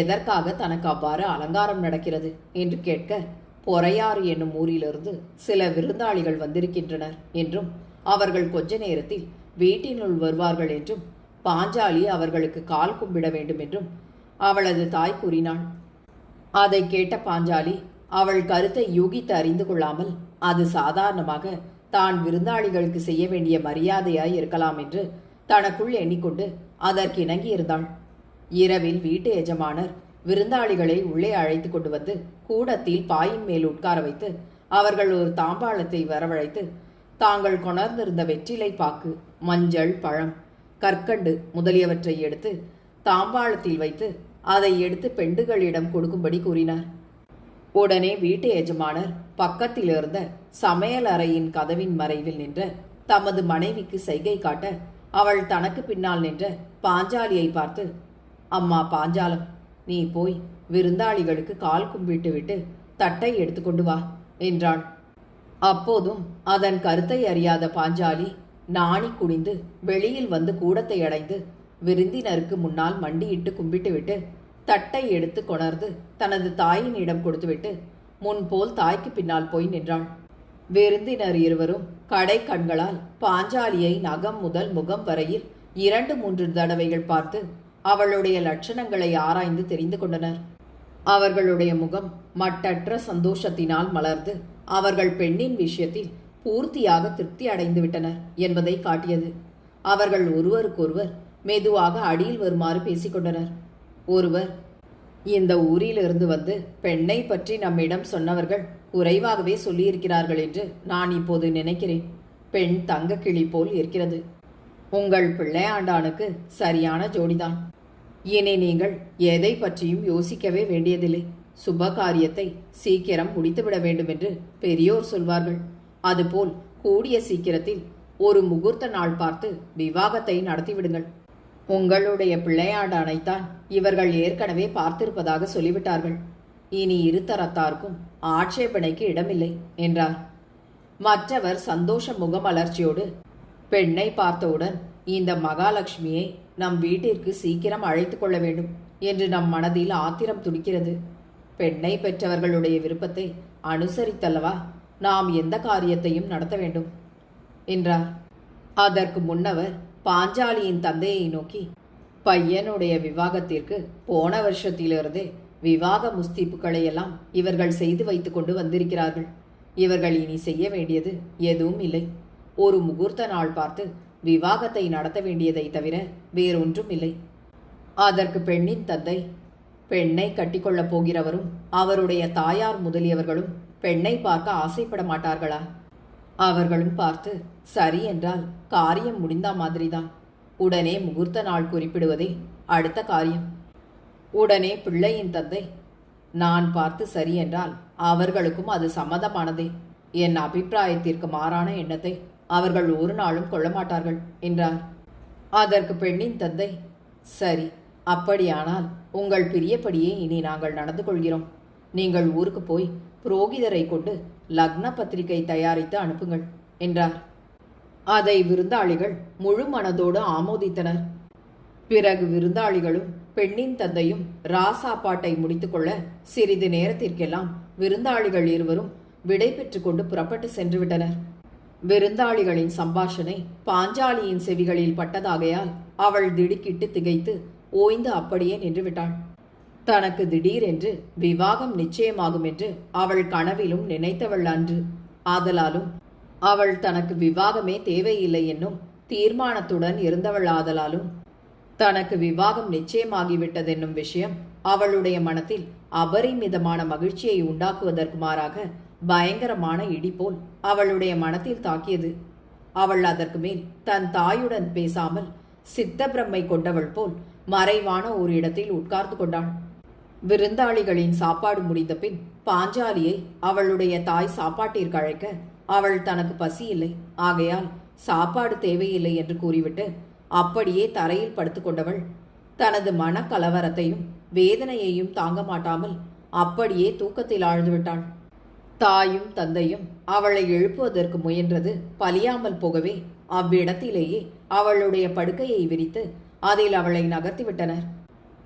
எதற்காக தனக்கு அவ்வாறு அலங்காரம் நடக்கிறது என்று கேட்க, பொறையாறு என்னும் ஊரிலிருந்து சில விருந்தாளிகள் வந்திருக்கின்றனர் என்றும் அவர்கள் கொஞ்ச நேரத்தில் வீட்டினுள் வருவார்கள் என்றும் பாஞ்சாலி அவர்களுக்கு கால் கும்பிட வேண்டும் என்றும் அவளது தாய் கூறினாள். அதை கேட்ட பாஞ்சாலி அவள் கருத்தை யூகித்து அறிந்து கொள்ளாமல் அது சாதாரணமாக தான் விருந்தாளிகளுக்கு செய்ய வேண்டிய மரியாதையாய் இருக்கலாம் என்று தனக்குள் எண்ணிக்கொண்டு அதற்கு இணங்கி இருந்தாள். இரவில் வீட்டு எஜமானர் விருந்தாளிகளை உள்ளே அழைத்து கொண்டு வந்து கூடத்தில் பாயின் மேல் உட்கார வைத்து அவர்கள் ஒரு தாம்பாளத்தை வரவழைத்து தாங்கள் கொணர்ந்திருந்த வெற்றிலை பாக்கு, மஞ்சள், பழம், கற்கண்டு முதலியவற்றை எடுத்து தாம்பாளத்தில் வைத்து அதை எடுத்து பெண்டுகளிடம் கொடுக்கும்படி கூறினார். உடனே வீட்டு எஜமானர் பக்கத்தில் இருந்த சமையல் அறையின் கதவின் மறைவில் நின்ற தமது மனைவிக்கு சைகை காட்ட அவள் தனக்கு பின்னால் நின்ற பாஞ்சாலியை பார்த்து, அம்மா பாஞ்சாலம், நீ போய் விருந்தாளிகளுக்கு கால் கும்பிட்டு விட்டு தட்டை எடுத்துக்கொண்டு வா என்றாள். அப்போதும் அதன் கருத்தை அறியாத பாஞ்சாலி நாணி குனிந்து வெளியில் வந்து கூடத்தை அடைந்து விருந்தினருக்கு முன்னால் மண்டியிட்டு கும்பிட்டுவிட்டு தட்டை எடுத்து கொணர்ந்து தனது தாயினிடம் கொடுத்துவிட்டு முன்போல் தாய்க்கு பின்னால் போய் நின்றாள். விருந்தினர் இருவரும் கடை கண்களால் பாஞ்சாலியை நகம் முதல் முகம் வரையில் 2-3 தடவைகள் பார்த்து அவளுடைய லட்சணங்களை ஆராய்ந்து தெரிந்து கொண்டனர். அவர்களுடைய முகம் மட்டற்ற சந்தோஷத்தினால் மலர்ந்து அவர்கள் பெண்ணின் விஷயத்தில் பூர்த்தியாக திருப்தி அடைந்து விட்டனர் என்பதை காட்டியது. அவர்கள் ஒருவருக்கொருவர் மெதுவாக அடியில் வருமாறு பேசிக்கொண்டனர். ஒருவர், இந்த ஊரிலிருந்து வந்து பெண்ணை பற்றி நம்மிடம் சொன்னவர்கள் குறைவாகவே சொல்லியிருக்கிறார்கள் என்று நான் இப்போது நினைக்கிறேன். பெண் தங்க கிளி போல் இருக்கிறது. உங்கள் பிள்ளையாண்டானுக்கு சரியான ஜோடிதான். இனி நீங்கள் எதை பற்றியும் யோசிக்கவே வேண்டியதில்லை. சுப காரியத்தை சீக்கிரம் முடித்துவிட வேண்டும் என்று பெரியோர் சொல்வார்கள். அதுபோல் கூடிய சீக்கிரத்தில் ஒரு முகூர்த்த நாள் பார்த்து விவாகத்தை நடத்திவிடுங்கள். உங்களுடைய பிள்ளையாண்டானைத்தான் இவர்கள் ஏற்கனவே பார்த்திருப்பதாக சொல்லிவிட்டார்கள். இனி இருதரத்தாருக்கும் ஆட்சேபனைக்கு இடமில்லை என்றார். மற்றவர் சந்தோஷ முகமலர்ச்சியோடு, பெண்ணை பார்த்தவுடன் இந்த மகாலட்சுமியை நம் வீட்டிற்கு சீக்கிரம் அழைத்து கொள்ள வேண்டும் என்று நம் மனதில் ஆத்திரம் துடிக்கிறது. பெண்ணை பெற்றவர்களுடைய விருப்பத்தை அனுசரித்தல்லவா நாம் எந்த காரியத்தையும் நடத்த வேண்டும் என்றார். அதற்கு முன்னவர் பாஞ்சாலியின் தந்தையை நோக்கி, பையனுடைய விவாகத்திற்கு போன வருஷத்திலிருந்தே விவாக முஸ்தீப்புகளை எல்லாம் இவர்கள் செய்து வைத்துக் கொண்டு வந்திருக்கிறார்கள். இவர்கள் இனி செய்ய வேண்டியது எதுவும் இல்லை. ஒரு முகூர்த்த நாள் பார்த்து விவாகத்தை நடத்த வேண்டியதை தவிர வேறொன்றும் இல்லை. அதற்கு பெண்ணின் தந்தை, பெண்ணை கட்டிக்கொள்ளப் போகிறவரும் அவருடைய தாயார் முதலியவர்களும் பெண்ணை பார்க்க ஆசைப்பட மாட்டார்களா? அவர்களும் பார்த்து சரி என்றால் காரியம் முடிந்த மாதிரிதான். உடனே முகூர்த்த நாள் குறிப்பிடுவதே அடுத்த காரியம். உடனே பிள்ளையின் தந்தை, நான் பார்த்து சரி என்றால் அவர்களுக்கும் அது சம்மதமானதே. என் அபிப்பிராயத்திற்கு மாறான எண்ணத்தை அவர்கள் ஒரு நாளும் கொள்ள மாட்டார்கள் என்றார். அதற்கு பெண்ணின் தந்தை, சரி, அப்படியானால் உங்கள் பிரியப்படியே இனி நாங்கள் நடந்து கொள்கிறோம். நீங்கள் ஊருக்கு போய் புரோகிதரை கொண்டு லக்ன பத்திரிகை தயாரித்து அனுப்புங்கள் என்றார். அதை விருந்தாளிகள் முழு மனதோடு ஆமோதித்தனர். பிறகு விருந்தாளிகளும் பெண்ணின் தந்தையும் ராசாப்பாட்டை முடித்துக்கொள்ள சிறிது நேரத்திற்கெல்லாம் விருந்தாளிகள் இருவரும் விடை பெற்று கொண்டு புறப்பட்டு சென்று விட்டனர். விருந்தாளிகளின் சம்பாஷணை பாஞ்சாலியின் செவிகளில் பட்டதாகையால் அவள் திடுக்கிட்டு திகைத்து ஓய்ந்து அப்படியே நின்றுவிட்டாள். தனக்கு திடீரென்று விவாகம் நிச்சயமாகும் என்று அவள் கனவிலும் நினைத்தவள் அன்று. ஆதலாலும் அவள் தனக்கு விவாகமே தேவையில்லை என்னும் தீர்மானத்துடன் இருந்தவள் ஆதலாலும் தனக்கு விவாகம் நிச்சயமாகிவிட்டதென்னும் விஷயம் அவளுடைய மனத்தில் அபரிமிதமான மகிழ்ச்சியை உண்டாக்குவதற்கு மாறாக பயங்கரமான இடி போல் அவளுடைய மனத்தில் தாக்கியது. அவள் அதற்கு மேல் தன் தாயுடன் பேசாமல் சித்த பிரம்மை கொண்டவள் போல் மறைவான ஒரு இடத்தில் உட்கார்ந்து கொண்டாள். விருந்தாளிகளின் சாப்பாடு முடிந்த பின் பாஞ்சாலியை அவளுடைய தாய் சாப்பாட்டிற்கு அழைக்க அவள் தனக்கு பசி இல்லை, ஆகையால் சாப்பாடு தேவையில்லை என்று கூறிவிட்டு அப்படியே தரையில் படுத்துக்கொண்டவள் தனது மனக்கலவரத்தையும் வேதனையையும் தாங்க மாட்டாமல் அப்படியே தூக்கத்தில் ஆழ்ந்துவிட்டாள். தாயும் தந்தையும் அவளை எழுப்புவதற்கு முயன்றது பலியாமல் போகவே அவ்விடத்திலேயே அவளுடைய படுக்கையை விரித்து அதில் அவளை நகர்த்திவிட்டனர்.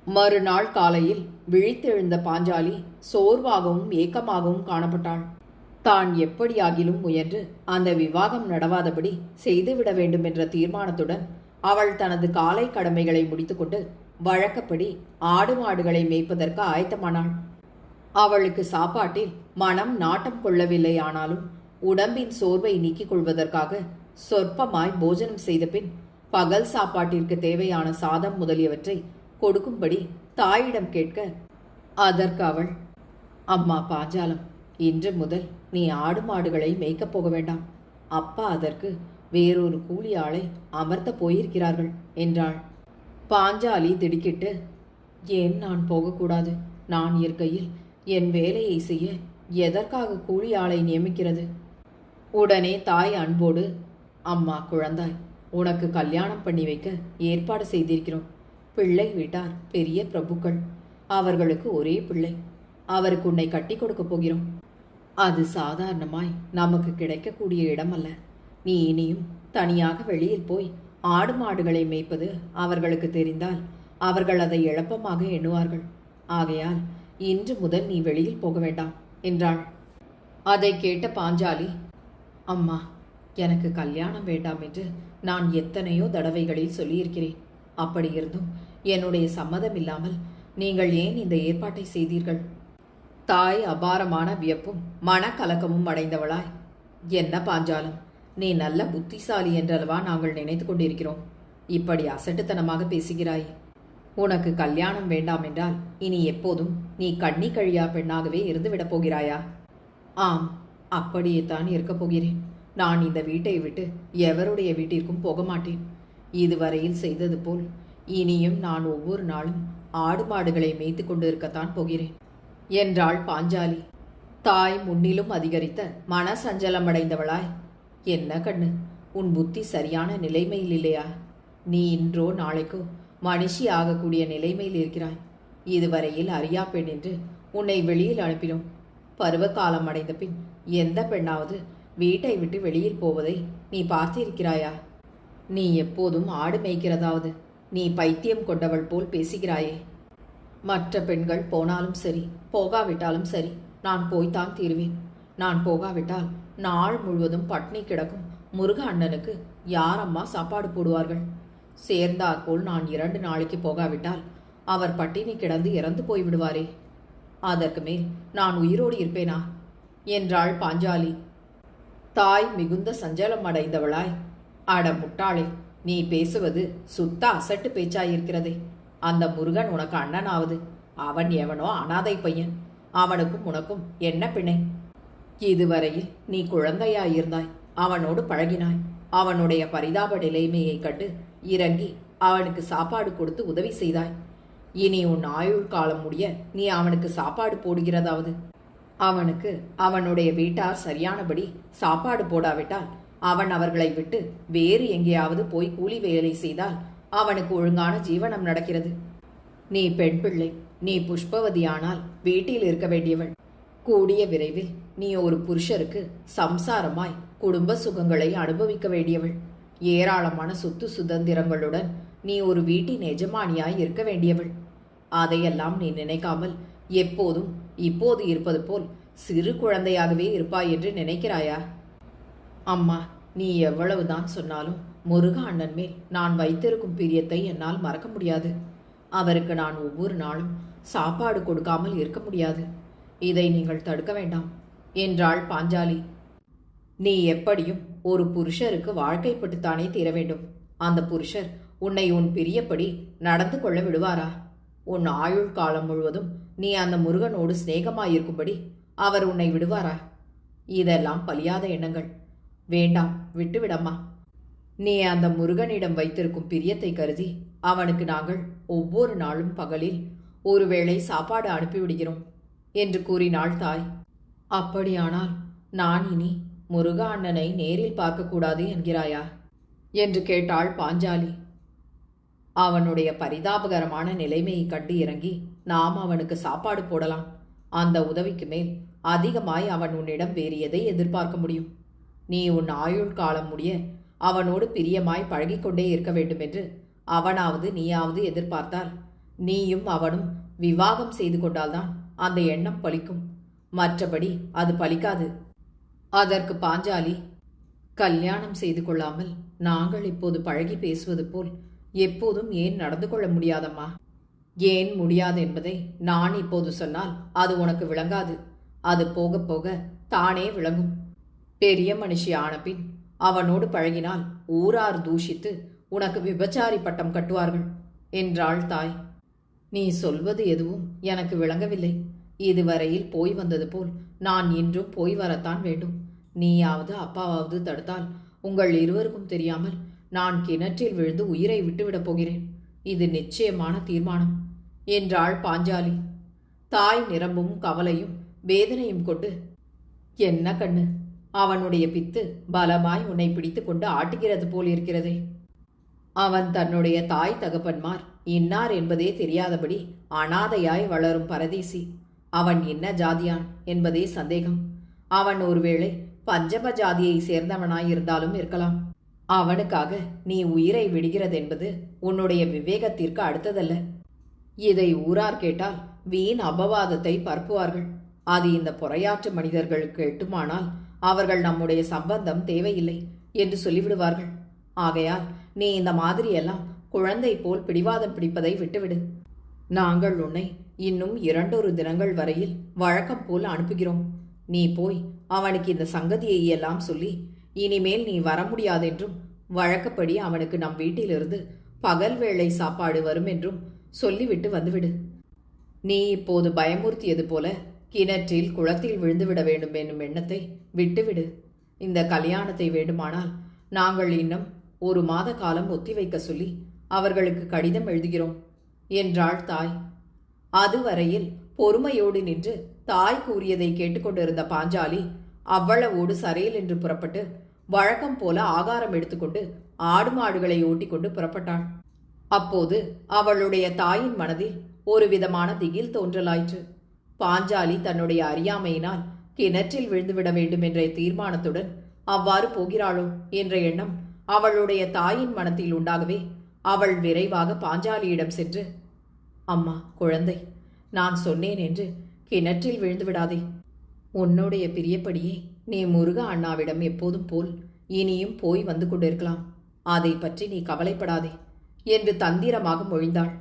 மறுநாள் காலையில் விழித்தெழுந்த பாஞ்சாலி சோர்வாகவும் ஏக்கமாகவும் காணப்பட்டாள். தான் எப்படியாகிலும் முயன்று அந்த விவாகம் நடவாதபடி செய்துவிட வேண்டும் என்ற தீர்மானத்துடன் அவள் தனது காலை கடமைகளை முடித்துக்கொண்டு வழக்கப்படி ஆடு மாடுகளை மேய்ப்பதற்கு ஆயத்தமானாள். அவளுக்கு சாப்பாட்டில் மனம் நாட்டம் கொள்ளவில்லை. ஆனாலும் உடம்பின் சோர்வை நீக்கிக் கொள்வதற்காக சொற்பமாய் போஜனம் செய்த பின் பகல் சாப்பாட்டிற்கு தேவையான சாதம் முதலியவற்றை கொடுக்கும்படி தாயிடம் கேட்க, அதற்கு அவள், அம்மா பாஞ்சாலம், இன்று முதல் நீ ஆடு மாடுகளை மேய்க்கப் போக வேண்டாம். அப்பா அதற்கு வேறொரு கூலி ஆளை அமர்த்த போயிருக்கிறார்கள் என்றாள். பாஞ்சாலி திடுக்கிட்டு, ஏன் நான் போகக்கூடாது? நான் இருக்கையில் என் வேலையை செய்ய எதற்காக கூலி ஆளை நியமிக்கிறது? உடனே தாய் அன்போடு, அம்மா குழந்தாய், உனக்கு கல்யாணம் பண்ணி வைக்க ஏற்பாடு செய்திருக்கிறோம். பிள்ளை வீட்டார் பெரிய பிரபுக்கள். அவர்களுக்கு ஒரே பிள்ளை. அவருக்கு உன்னை கட்டி கொடுக்கப் போகிறோம். அது சாதாரணமாய் நமக்கு கிடைக்கக்கூடிய இடம் அல்ல. நீ இனியும் தனியாக வெளியில் போய் ஆடு மாடுகளை மேய்ப்பது அவர்களுக்கு தெரிந்தால் அவர்கள் அதை எளப்பமாக எண்ணுவார்கள். ஆகையால் இன்று முதல் நீ வெளியில் போக வேண்டாம் என்றாள். அதை கேட்ட பாஞ்சாலி, அம்மா, எனக்கு கல்யாணம் வேண்டாம் என்று நான் எத்தனையோ தடவைகளில் சொல்லியிருக்கிறேன். அப்படியிருந்தும் என்னுடைய சம்மதம் இல்லாமல் நீங்கள் ஏன் இந்த ஏற்பாட்டை செய்தீர்கள்? தாய் அபாரமான வியப்பும் மனக்கலக்கமும் அடைந்தவளாய், என்ன பாஞ்சாலம், நீ நல்ல புத்திசாலி என்றல்லவா நாங்கள் நினைத்து கொண்டிருக்கிறோம். இப்படி அசட்டுத்தனமாக பேசுகிறாய். உனக்கு கல்யாணம் வேண்டாம் என்றால் இனி எப்போதும் நீ கண்ணி கழியா பெண்ணாகவே இருந்துவிடப் போகிறாயா? ஆம், அப்படியே தான் இருக்கப் போகிறேன். நான் இந்த வீட்டை விட்டு எவருடைய வீட்டிற்கும் போக மாட்டேன். இதுவரையில் செய்தது போல் இனியும் நான் ஒவ்வொரு நாளும் ஆடு மாடுகளை மேய்த்து கொண்டு இருக்கத்தான் போகிறேன் என்றாள் பாஞ்சாலி. தாய் முன்னிலும் அதிகரித்த மனசஞ்சலமடைந்தவளாய், என்ன கண்ணு, உன் புத்தி சரியான நிலைமையில் இல்லையா? நீ இன்றோ நாளைக்கோ மனுஷி ஆகக்கூடிய நிலைமையில் இருக்கிறாய். இதுவரையில் அறியா பெண் என்று உன்னை வெளியில் அனுப்பினோம். பருவகாலம் அடைந்த பின் எந்த பெண்ணாவது வீட்டை விட்டு வெளியில் போவதை நீ பார்த்திருக்கிறாயா? நீ எப்போதும் ஆடு மேய்க்கிறதாவது நீ பைத்தியம் கொண்டவள் போல் பேசுகிறாயே. மற்ற பெண்கள் போனாலும் சரி, போகாவிட்டாலும் சரி, நான் போய்த்தான் தீருவேன். நான் போகாவிட்டால் நாள் முழுவதும் பட்னி கிடக்கும் முருக அண்ணனுக்கு யாரம்மா சாப்பாடு போடுவார்கள்? சேர்ந்தாற்போல் நான் 2 நாளைக்கு போகாவிட்டால் அவர் பட்டினி கிடந்து இறந்து போய்விடுவாரே. அதற்கு மேல் நான் உயிரோடு இருப்பேனா என்றாள் பாஞ்சாலி. தாய் மிகுந்த சஞ்சலம் அடைந்தவளாய், அட முட்டாளே, நீ பேசுவது சுத்த அசட்டு பேச்சாயிருக்கிறதே. அந்த முருகன் உனக்கு அண்ணனாவது. அவன் எவனோ அனாதை பையன். அவனுக்கும் உனக்கும் என்ன பிணை? இதுவரையில் நீ குழந்தையாயிருந்தாய். அவனோடு பழகினாய். அவனுடைய பரிதாப நிலைமையை கண்டு இறங்கி அவனுக்கு சாப்பாடு கொடுத்து உதவி செய்தாய். இனி உன் ஆயுள் காலம் முடிய நீ அவனுக்கு சாப்பாடு போடுகிறதாவது? அவனுக்கு அவனுடைய வீட்டார் சரியானபடி சாப்பாடு போடாவிட்டால் அவன் அவர்களை விட்டு வேறு எங்கேயாவது போய் கூலி வேலை செய்தால் அவனுக்கு ஒழுங்கான ஜீவனம் நடக்கிறது. நீ பெண் பிள்ளை. நீ புஷ்பவதியானால் வீட்டில் இருக்க வேண்டியவள். கூடிய விரைவில் நீ ஒரு புருஷருக்கு சம்சாரமாய் குடும்ப சுகங்களை அனுபவிக்க வேண்டியவள். ஏராளமான சொத்து சுதந்திரங்களுடன் நீ ஒரு வீட்டின் எஜமானியாய் இருக்க வேண்டியவள். அதையெல்லாம் நீ நினைக்காமல் எப்போதும் இப்போது இருப்பது போல் சிறு குழந்தையாகவே இருப்பாய் என்று நினைக்கிறாயா? அம்மா, நீ எவ்வளவுதான் சொன்னாலும் முருக அண்ணன் மேல் நான் வைத்திருக்கும் பிரியத்தை என்னால் மறக்க முடியாது. அவருக்கு நான் ஒவ்வொரு நாளும் சாப்பாடு கொடுக்காமல் இருக்க முடியாது. இதை நீங்கள் தடுக்க வேண்டாம் என்றாள் பாஞ்சாலி. நீ எப்படியும் ஒரு புருஷருக்கு வாழ்க்கைப்பட்டுத்தானே தீர வேண்டும். அந்த புருஷர் உன்னை உன் பிரியப்படி நடந்து கொள்ள விடுவாரா? உன் ஆயுள் காலம் முழுவதும் நீ அந்த முருகனோடு சிநேகமாயிருக்கும்படி அவர் உன்னை விடுவாரா? இதெல்லாம் பலியாத எண்ணங்கள். வேண்டாம், விட்டுவிடம்மா. நீ அந்த முருகனிடம் வைத்திருக்கும் பிரியத்தை கருதி அவனுக்கு நாங்கள் ஒவ்வொரு நாளும் பகலில் ஒருவேளை சாப்பாடு அனுப்பிவிடுகிறோம் என்று கூறினாள் தாய். அப்படியானால் நான் இனி முருக அண்ணனை நேரில் பார்க்கக்கூடாது என்கிறாயா என்று கேட்டாள் பாஞ்சாலி. அவனுடைய பரிதாபகரமான நிலைமையை கண்டு இறங்கி நாம் அவனுக்கு சாப்பாடு போடலாம். அந்த உதவிக்கு மேல் அதிகமாய் அவன் உன்னிடம் வேறு எதை எதிர்பார்க்க முடியும்? நீ உன் ஆயுள் காலம் முடிய அவனோடு பிரியமாய் பழகிக்கொண்டே இருக்க வேண்டும் என்று அவனாவது நீயாவது எதிர்பார்த்தால் நீயும் அவனும் விவாகம் செய்து கொண்டால்தான் அந்த எண்ணம் பலிக்கும். மற்றபடி அது பலிக்காது. அதற்கு பாஞ்சாலி, கல்யாணம் செய்து கொள்ளாமல் நாங்கள் இப்போது பழகி பேசுவது போல் எப்போதும் ஏன் நடந்து கொள்ள முடியாதம்மா? ஏன் முடியாது என்பதை நான் இப்போது சொன்னால் அது உனக்கு விளங்காது. அது போக போக தானே விளங்கும். பெரிய மனுஷி ஆன பின் அவனோடு பழகினால் ஊரார் தூஷித்து உனக்கு விபச்சாரி பட்டம் கட்டுவார்கள் என்றாள் தாய். நீ சொல்வது எதுவும் எனக்கு விளங்கவில்லை. இதுவரையில் போய் வந்தது போல் நான் இன்றும் போய் வரத்தான் வேண்டும். நீயாவது அப்பாவாவது தடுத்தால் உங்கள் இருவருக்கும் தெரியாமல் நான் கிணற்றில் விழுந்து உயிரை விட்டுவிடப் போகிறேன். இது நிச்சயமான தீர்மானம் என்றாள் பாஞ்சாலி. தாய் நிரம்பும் கவலையும் வேதனையும் கொண்டு, என்ன கண்ணு, அவனுடைய பித்து பலமாய் உன்னை பிடித்து கொண்டு ஆட்டுகிறது போல் இருக்கிறதே. அவன் தன்னுடைய தாய் தகப்பன்மார் இன்னார் என்பதே தெரியாதபடி அனாதையாய் வளரும் பரதேசி. அவன் என்ன ஜாதியான் என்பதே சந்தேகம். அவன் ஒருவேளை பஞ்சம ஜாதியை சேர்ந்தவனாய் இருந்தாலும் இருக்கலாம். அவனுக்காக நீ உயிரை விடுகிறதென்பது உன்னுடைய விவேகத்திற்கு அடுத்ததல்ல. இதை ஊரார் கேட்டால் வீண் அபவாதத்தை பரப்புவார்கள். அது இந்த பொறையாற்று மனிதர்களுக்கு எட்டுமானால் அவர்கள் நம்முடைய சம்பந்தம் தேவையில்லை என்று சொல்லிவிடுவார்கள். ஆகையால் நீ இந்த மாதிரியெல்லாம் குழந்தை போல் பிடிவாதம் பிடிப்பதை விட்டுவிடு. நாங்கள் உன்னை இன்னும் 2 தினங்கள் வரையில் வழக்கம் போல் அனுப்புகிறோம். நீ போய் அவனுக்கு இந்த சங்கதியை எல்லாம் சொல்லி, இனிமேல் நீ வர முடியாதென்றும் வழக்கப்படி அவனுக்கு நம் வீட்டிலிருந்து பகல் வேளை சாப்பாடு வரும் என்றும் சொல்லிவிட்டு வந்துவிடு. நீ இப்போது பயமுறுத்தியது போல கிணற்றில் குளத்தில் விழுந்துவிட வேண்டும் என்னும் எண்ணத்தை விட்டுவிடு. இந்த கல்யாணத்தை வேண்டுமானால் நாங்கள் இன்னும் 1 மாத காலம் ஒத்திவைக்க சொல்லி அவர்களுக்கு கடிதம் எழுதுகிறோம் என்றாள் தாய். அதுவரையில் பொறுமையோடு நின்று தாய் கூறியதை கேட்டுக்கொண்டிருந்த பாஞ்சாலி அவ்வளவோடு சரையில் என்று புறப்பட்டு வழக்கம் போல ஆகாரம் எடுத்துக்கொண்டு ஆடு மாடுகளை ஓட்டிக்கொண்டு புறப்பட்டாள். அப்போது அவளுடைய தாயின் மனதில் ஒரு விதமான திகில் தோன்றலாயிற்று. பாஞ்சாலி தன்னுடைய அறியாமையினால் கிணற்றில் விழுந்துவிட வேண்டும் என்ற தீர்மானத்துடன் அவ்வாறு போகிறாளோ என்ற எண்ணம் அவளுடைய தாயின் மனத்தில் உண்டாகவே அவள் விரைவாக பாஞ்சாலியிடம் சென்று, அம்மா, குழந்தை, நான் சொன்னேன் என்று கிணற்றில் விழுந்து விடாதே. உன்னுடைய பிரியப்படியே நீ முருக அண்ணாவிடம் எப்போதும் போல் இனியும் போய் வந்து கொண்டிருக்கலாம். அதை பற்றி நீ கவலைப்படாதே என்று தந்திரமாக மொழிந்தாள்.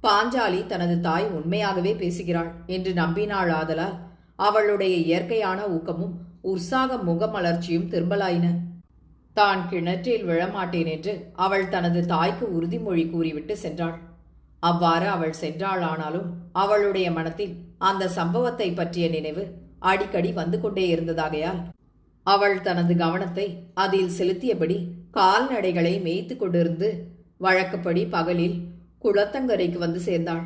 பாஞ்சாலி தனது தாய் உண்மையாகவே பேசுகிறாள் என்று நம்பினாள். ஆதலால் அவளுடைய இயற்கையான ஊக்கமும் உற்சாக முகமலர்ச்சியும் திரும்பலாயின. தான் கிணற்றில் விழமாட்டேன் என்று அவள் தனது தாய்க்கு உறுதிமொழி கூறிவிட்டு சென்றாள். அவ்வாறு அவள் சென்றாளானாலும் அவளுடைய மனத்தில் அந்த சம்பவத்தை பற்றிய நினைவு அடிக்கடி வந்து கொண்டே இருந்ததாகையால் அவள் தனது கவனத்தை அதில் செலுத்தியபடி கால்நடைகளை மேய்த்து கொண்டிருந்து வழக்கப்படி பகலில் குளத்தங்கரைக்கு வந்து சேர்ந்தாள்.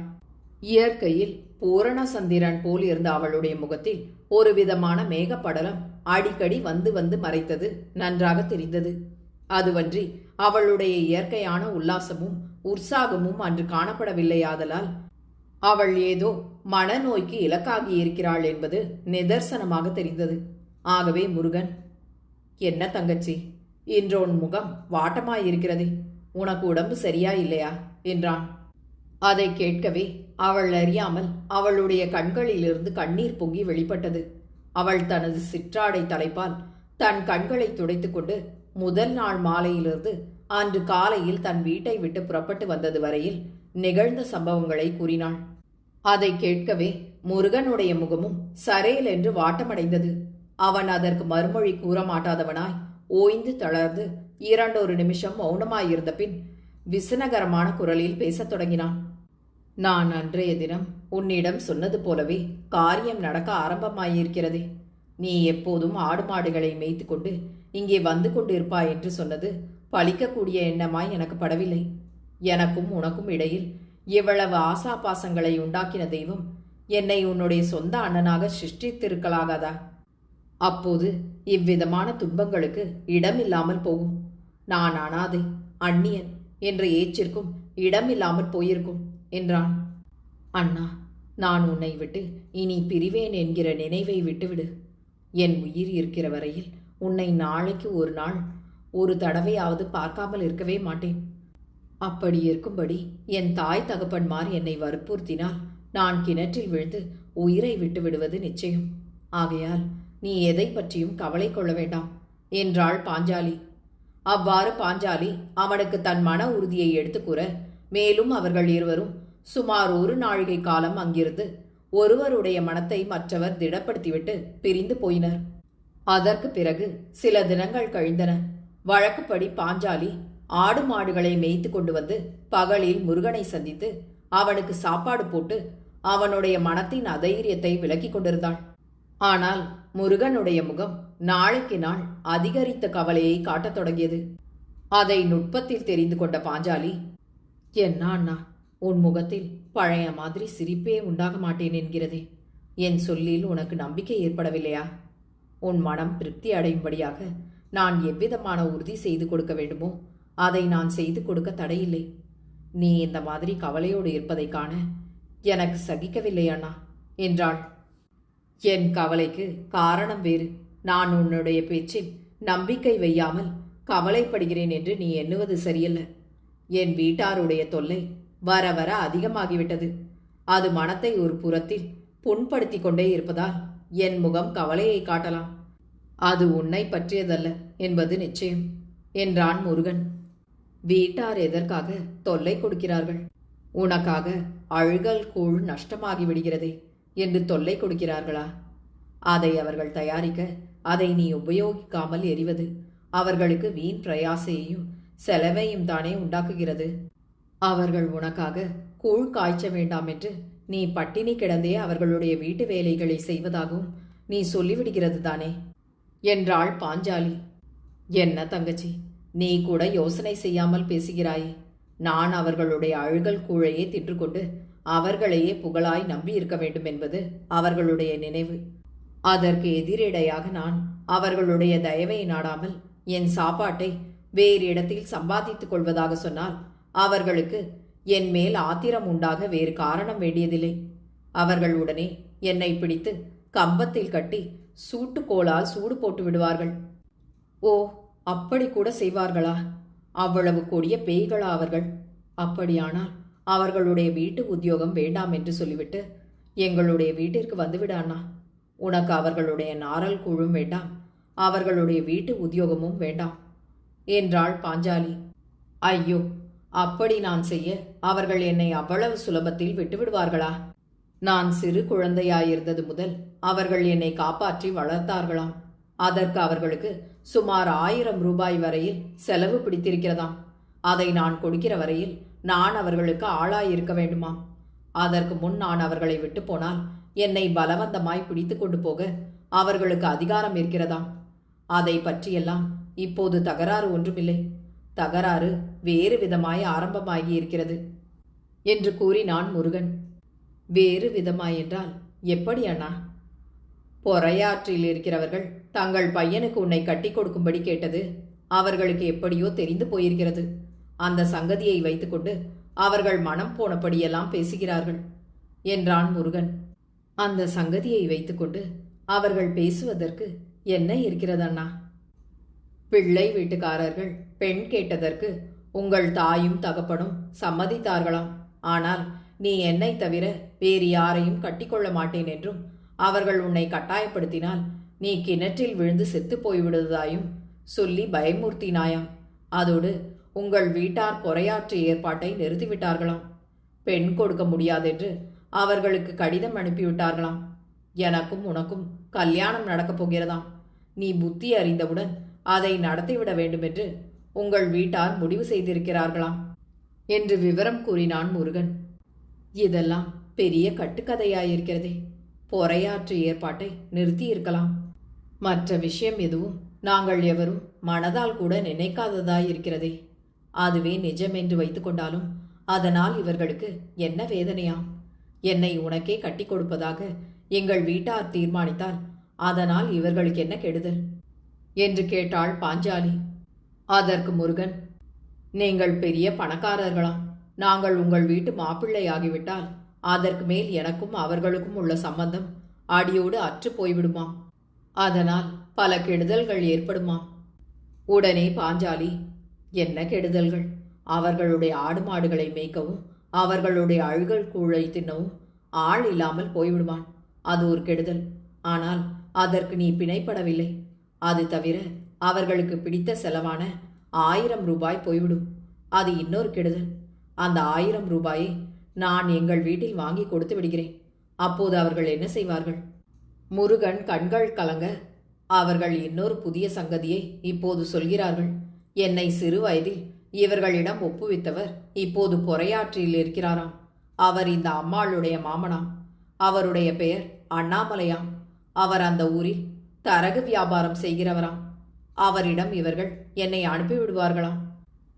இயற்கையில் பூரண சந்திரன் போல் இருந்த அவளுடைய முகத்தில் ஒரு விதமான மேகப்படலம் அடிக்கடி வந்து வந்து மறைத்தது நன்றாக தெரிந்தது. அதுவன்றி அவளுடைய இயற்கையான உல்லாசமும் உற்சாகமும் அன்று காணப்படவில்லையாதலால் அவள் ஏதோ மனநோய்க்கு இலக்காகி இருக்கிறாள் என்பது நிதர்சனமாக தெரிந்தது. ஆகவே முருகன், என்ன தங்கச்சி, இன்றோன் முகம் வாட்டமாயிருக்கிறதே, உனக்கு உடம்பு சரியா இல்லையா என்றான். அதை கேட்கவே அவள் அறியாமல் அவளுடைய கண்களிலிருந்து கண்ணீர் பொங்கி வெளிப்பட்டது. அவள் தனது சிற்றாடை தலைப்பால் தன் கண்களை துடைத்துக்கொண்டு முதல் நாள் மாலையிலிருந்து அன்று காலையில் தன் வீட்டை விட்டு புறப்பட்டு வந்தது வரையில் நிகழ்ந்த சம்பவங்களை கூறினாள். அதை கேட்கவே முருகனுடைய முகமும் சரேல் என்று வாட்டமடைந்தது. அவன் அதற்கு மறுமொழி கூற மாட்டாதவனாய் ஓய்ந்து தளர்ந்து 2 நிமிஷம் மௌனமாயிருந்த பின் விசனகரமான குரலில் பேசத் தொடங்கினான். நான் அன்றைய தினம் உன்னிடம் சொன்னது போலவே காரியம் நடக்க ஆரம்பமாயிருக்கிறதே. நீ எப்போதும் ஆடு மாடுகளை மேய்த்து கொண்டு இங்கே வந்து கொண்டிருப்பாய் என்று சொன்னது பலிக்கக்கூடிய எண்ணமாய் எனக்கு படவில்லை. எனக்கும் உனக்கும் இடையில் இவ்வளவு ஆசாபாசங்களை உண்டாக்கின தெய்வம் என்னை உன்னுடைய சொந்த அண்ணனாக சிருஷ்டித்திருக்கலாகாதா? அப்போது இவ்விதமான துன்பங்களுக்கு இடமில்லாமல் போகும். நான் அனாதை, அந்நியன் என்ற ஏச்சிற்கும் இடமில்லாமல் போயிருக்கும் என்றான். அண்ணா, நான் உன்னை விட்டு இனி பிரிவேன் என்கிற நினைவை விட்டுவிடு. என் உயிர் இருக்கிற வரையில் உன்னை நாளைக்கு ஒரு நாள் ஒரு தடவையாவது பார்க்காமல் இருக்கவே மாட்டேன். அப்படி இருக்கும்படி என் தாய் தகப்பன்மார் என்னை வற்புறுத்தினால் நான் கிணற்றில் விழுந்து உயிரை விட்டு விடுவது நிச்சயம். ஆகையால் நீ எதை பற்றியும் கவலை கொள்ள வேண்டாம் என்றாள் பாஞ்சாலி. அவ்வாறு பாஞ்சாலி அவனுக்கு தன் மன உறுதியை எடுத்துக் கூற, மேலும் அவர்கள் இருவரும் சுமார் 1 நாழிகை காலம் அங்கிருந்து ஒருவருடைய மனத்தை மற்றவர் திடப்படுத்திவிட்டு பிரிந்து போயினர். அதற்கு பிறகு சில தினங்கள் கழிந்தன. வழக்கப்படி பாஞ்சாலி ஆடு மாடுகளை மேய்த்து கொண்டு வந்து பகலில் முருகனை சந்தித்து அவனுக்கு சாப்பாடு போட்டு அவனுடைய மனத்தின் அதைரியத்தை விலக்கிக் கொண்டிருந்தாள். ஆனால் முருகனுடைய முகம் நாளுக்கு நாள் அதிகரித்த கவலையை காட்டத் தொடங்கியது. அதை நுட்பத்தில் தெரிந்து கொண்ட பாஞ்சாலி, என்ன அண்ணா, உன் முகத்தில் பழைய மாதிரி சிரிப்பே உண்டாக மாட்டேன் என்கிறதே. என் சொல்லில் உனக்கு நம்பிக்கை ஏற்படவில்லையா? உன் மனம் திருப்தி அடையும்படியாக நான் எவ்விதமான உறுதி செய்து கொடுக்க வேண்டுமோ அதை நான் செய்து கொடுக்க தடையில்லை. நீ இந்த மாதிரி கவலையோடு இருப்பதை காண எனக்கு சகிக்கவில்லை அண்ணா என்றாள். என் கவலைக்கு காரணம் வேறு. நான் உன்னுடைய பேச்சில் நம்பிக்கை வையாமல் கவலைப்படுகிறேன் என்று நீ எண்ணுவது சரியல்ல. என் வீட்டாருடைய தொல்லை வர வர அதிகமாகிவிட்டது. அது மனத்தை ஒரு புறத்தில் புண்படுத்தி கொண்டே இருப்பதால் என் முகம் கவலையை காட்டலாம். அது உன்னை பற்றியதல்ல என்பது நிச்சயம் என்றான் முருகன். வீட்டார் எதற்காக தொல்லை கொடுக்கிறார்கள்? உனக்காக அழுகல் கூழ் நஷ்டமாகி விடுகிறதே என்று தொல்லை கொடுக்கிறார்களா? அதை அவர்கள் தயாரிக்க அதை நீ உபயோகிக்காமல் எறிவது அவர்களுக்கு வீண் பிரயாசையையும் செலவையும் தானே உண்டாக்குகிறது. அவர்கள் உனக்காக கூழ் காய்ச்ச வேண்டாம் என்று நீ பட்டினி கிடந்தே அவர்களுடைய வீட்டு வேலைகளை செய்வதாகவும் நீ சொல்லிவிடுகிறது தானே என்றாள் பாஞ்சாலி. என்ன தங்கச்சி, நீ கூட யோசனை செய்யாமல் பேசுகிறாயே. நான் அவர்களுடைய அழுகல் கூழையே தின்றுகொண்டு அவர்களையே புகழாய் நம்பி இருக்க வேண்டும் என்பது அவர்களுடைய நினைவு. அதற்கு எதிரிடையாக நான் அவர்களுடைய தயவை நாடாமல் என் சாப்பாட்டை வேறு இடத்தில் சம்பாதித்துக் கொள்வதாக சொன்னால் அவர்களுக்கு என் மேல் ஆத்திரம் உண்டாக வேறு காரணம் வேண்டியதில்லை. அவர்கள் உடனே என்னை பிடித்து கம்பத்தில் கட்டி சூட்டுக்கோளால் சூடு போட்டு விடுவார்கள். ஓ, அப்படி கூட செய்வார்களா? அவ்வளவு கொடிய பேய்களா அவர்கள்? அப்படியானால் அவர்களுடைய வீட்டு உத்தியோகம் வேண்டாம் என்று சொல்லிவிட்டு எங்களுடைய வீட்டிற்கு வந்துவிட அண்ணா. உனக்கு அவர்களுடைய நாரல் கூழும் வேண்டாம், அவர்களுடைய வீட்டு உத்தியோகமும் வேண்டாம் என்றாள் பாஞ்சாலி. ஐயோ, அப்படி நான் செய்ய அவர்கள் என்னை அவ்வளவு சுலபத்தில் விட்டுவிடுவார்களா? நான் சிறு குழந்தையாயிருந்தது முதல் அவர்கள் என்னை காப்பாற்றி வளர்த்தார்களாம். அதற்கு அவர்களுக்கு சுமார் 1000 ரூபாய் வரையில் செலவு பிடித்திருக்கிறதாம். அதை நான் கொடுக்கிற வரையில் நான் அவர்களுக்கு ஆளாயிருக்க வேண்டுமாம். அதற்கு முன் நான் அவர்களை விட்டு போனால் என்னை பலவந்தமாய் பிடித்து கொண்டு போக அவர்களுக்கு அதிகாரம் இருக்கிறதாம். அதை பற்றியெல்லாம் இப்போது தகராறு ஒன்றுமில்லை. தகராறு வேறு விதமாய் ஆரம்பமாகி இருக்கிறது என்று கூறினான் முருகன். வேறு விதமாய் என்றால் எப்படி அண்ணா? பொறையாற்றில் இருக்கிறவர்கள் தங்கள் பையனுக்கு உன்னை கட்டி கொடுக்கும்படி கேட்டது அவர்களுக்கு எப்படியோ தெரிந்து போயிருக்கிறது. அந்த சங்கதியை வைத்துக்கொண்டு அவர்கள் மனம் போனபடியெல்லாம் பேசுகிறார்கள் என்றான் முருகன். அந்த சங்கதியை வைத்துக்கொண்டு அவர்கள் பேசுவதற்கு என்ன இருக்கிறது அண்ணா? பிள்ளை வீட்டுக்காரர்கள் பெண் கேட்டதற்கு உங்கள் தாயும் தகப்பனும் சம்மதித்தார்களாம். ஆனால் நீ என்னை தவிர வேறு யாரையும் கட்டிக்கொள்ள மாட்டேன் என்றும் அவர்கள் உன்னை கட்டாயப்படுத்தினால் நீ கிணற்றில் விழுந்து செத்து போய்விடுவதாயும் சொல்லி பயமுறுத்தினாயாம். அதோடு உங்கள் வீட்டார் பொறையாற்று ஏற்பாட்டை நிறுத்திவிட்டார்களாம். பெண் கொடுக்க முடியாதென்று அவர்களுக்கு கடிதம் அனுப்பிவிட்டார்களாம். எனக்கும் உனக்கும் கல்யாணம் நடக்கப் போகிறதாம். நீ புத்தி அறிந்தவுடன் அதை நடத்திவிட வேண்டுமென்று உங்கள் வீட்டார் முடிவு செய்திருக்கிறார்களாம் என்று விவரம் கூறினான் முருகன். இதெல்லாம் பெரிய கட்டுக்கதையாயிருக்கிறதே. பொறையாற்று ஏற்பாட்டை நிறுத்தியிருக்கலாம். மற்ற விஷயம் எதுவும் நாங்கள் எவரும் மனதால் கூட நினைக்காததாயிருக்கிறதே. அதுவே நிஜம் என்று வைத்துக்கொண்டாலும் அதனால் இவர்களுக்கு என்ன வேதனையாம்? என்னை உனக்கே கட்டி கொடுப்பதாக எங்கள் வீட்டார் தீர்மானித்தால் அதனால் இவர்களுக்கு என்ன கெடுதல் என்று கேட்டாள் பாஞ்சாலி. அதற்கு முருகன், நீங்கள் பெரிய பணக்காரர்களாம். நாங்கள் உங்கள் வீட்டு மாப்பிள்ளையாகிவிட்டால் அதற்கு மேல் எனக்கும் அவர்களுக்கும் உள்ள சம்பந்தம் அடியோடு அற்று போய்விடுமாம். அதனால் பல கெடுதல்கள் ஏற்படுமாம். உடனே பாஞ்சாலி, என்ன கெடுதல்கள்? அவர்களுடைய ஆடு மாடுகளை மேய்க்கவும் அவர்களுடைய அழுகல் கூழை தின்னவும் ஆள் இல்லாமல் போய்விடுவான். அது ஒரு கெடுதல். ஆனால் அதற்கு நீ பிணைப்படவில்லை. அது தவிர அவர்களுக்கு பிடித்த செலவான 1000 ரூபாய் போய்விடும். அது இன்னொரு கெடுதல். அந்த 1000 ரூபாயை நான் எங்கள் வீட்டில் வாங்கி கொடுத்து விடுகிறேன். அப்போது அவர்கள் என்ன செய்வார்கள்? முருகன் கண்கள் கலங்க, அவர்கள் இன்னொரு புதிய சங்கதியை இப்போது சொல்கிறார்கள். என்னை சிறு வயதில் இவர்களிடம் ஒப்புவித்தவர் இப்போது பொறையாற்றில் இருக்கிறாராம். அவர் இந்த அம்மாளுடைய மாமனாம். அவருடைய பெயர் அண்ணாமலையாம். அவர் அந்த ஊரில் தரகு வியாபாரம் செய்கிறவராம். அவரிடம் இவர்கள் என்னை அனுப்பிவிடுவார்களாம்.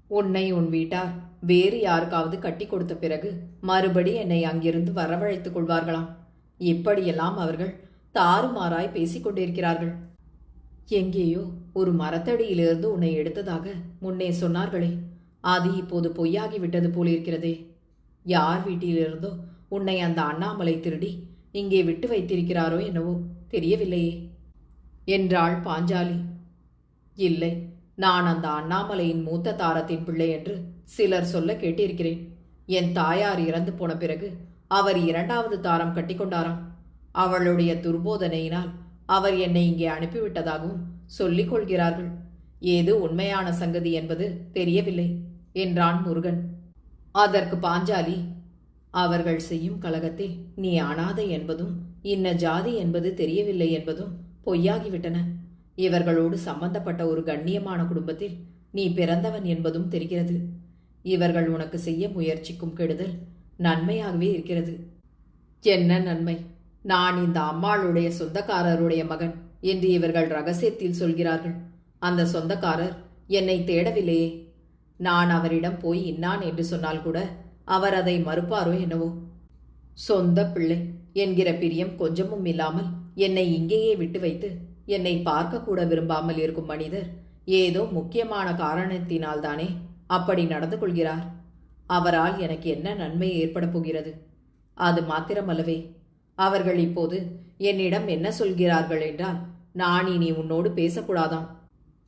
உன்னை உன் வீட்டார் வேறு யாருக்காவது கட்டி கொடுத்த பிறகு மறுபடி என்னை அங்கிருந்து வரவழைத்துக் கொள்வார்களாம். இப்படியெல்லாம் அவர்கள் தாறுமாறாய் பேசிக் கொண்டிருக்கிறார்கள். எங்கேயோ ஒரு மரத்தடியிலிருந்து உன்னை எடுத்ததாக முன்னே சொன்னார்களே, அது இப்போது பொய்யாகிவிட்டது போலிருக்கிறதே. யார் வீட்டிலிருந்தோ உன்னை அந்த அண்ணாமலை திருடி இங்கே விட்டு வைத்திருக்கிறாரோ என்னவோ தெரியவில்லையே என்றாள் பாஞ்சாலி. இல்லை, நான் அந்த அண்ணாமலையின் மூத்த தாரத்தின் பிள்ளை என்று சிலர் சொல்ல கேட்டிருக்கிறேன். என் தாயார் இறந்து போன பிறகு அவர் இரண்டாவது தாரம் கட்டிக்கொண்டாராம். அவளுடைய துர்போதனையினால் அவர் என்னை இங்கே அனுப்பிவிட்டதாகவும் சொல்லிக் கொள்கிறார்கள். ஏது உண்மையான சங்கதி என்பது தெரியவில்லை என்றான் முருகன். அதற்கு பாஞ்சாலி, அவர்கள் செய்யும் கலகத்தில் நீ அனாதை என்பதும் இன்ன ஜாதி என்பது தெரியவில்லை என்பதும் பொய்யாகிவிட்டன. இவர்களோடு சம்பந்தப்பட்ட ஒரு கண்ணியமான குடும்பத்தில் நீ பிறந்தவன் என்பதும் தெரிகிறது. இவர்கள் உனக்கு செய்ய முயற்சிக்கும் கெடுதல் நன்மையாகவே இருக்கிறது. என்ன நன்மை? நான் இந்த அம்மாளுடைய சொந்தக்காரருடைய மகன் என்று இவர்கள் ரகசியத்தில் சொல்கிறார்கள். அந்த சொந்தக்காரர் என்னை தேடவில்லையே. நான் அவரிடம் போய் இன்னான் என்று சொன்னால் கூட அவர் அதை மறுப்பாரோ என்னவோ. சொந்த பிள்ளை என்கிற பிரியம் கொஞ்சமும் இல்லாமல் என்னை இங்கேயே விட்டு வைத்து என்னை பார்க்க கூட விரும்பாமல் இருக்கும் மனிதர் ஏதோ முக்கியமான காரணத்தினால்தானே அப்படி நடந்து கொள்கிறார். அவரால் எனக்கு என்ன நன்மை ஏற்பட போகிறது? அது மாத்திரமல்லவே, அவர்கள் இப்போது என்னிடம் என்ன சொல்கிறார்கள் என்றால், நான் இனி உன்னோடு பேசக்கூடாதாம்,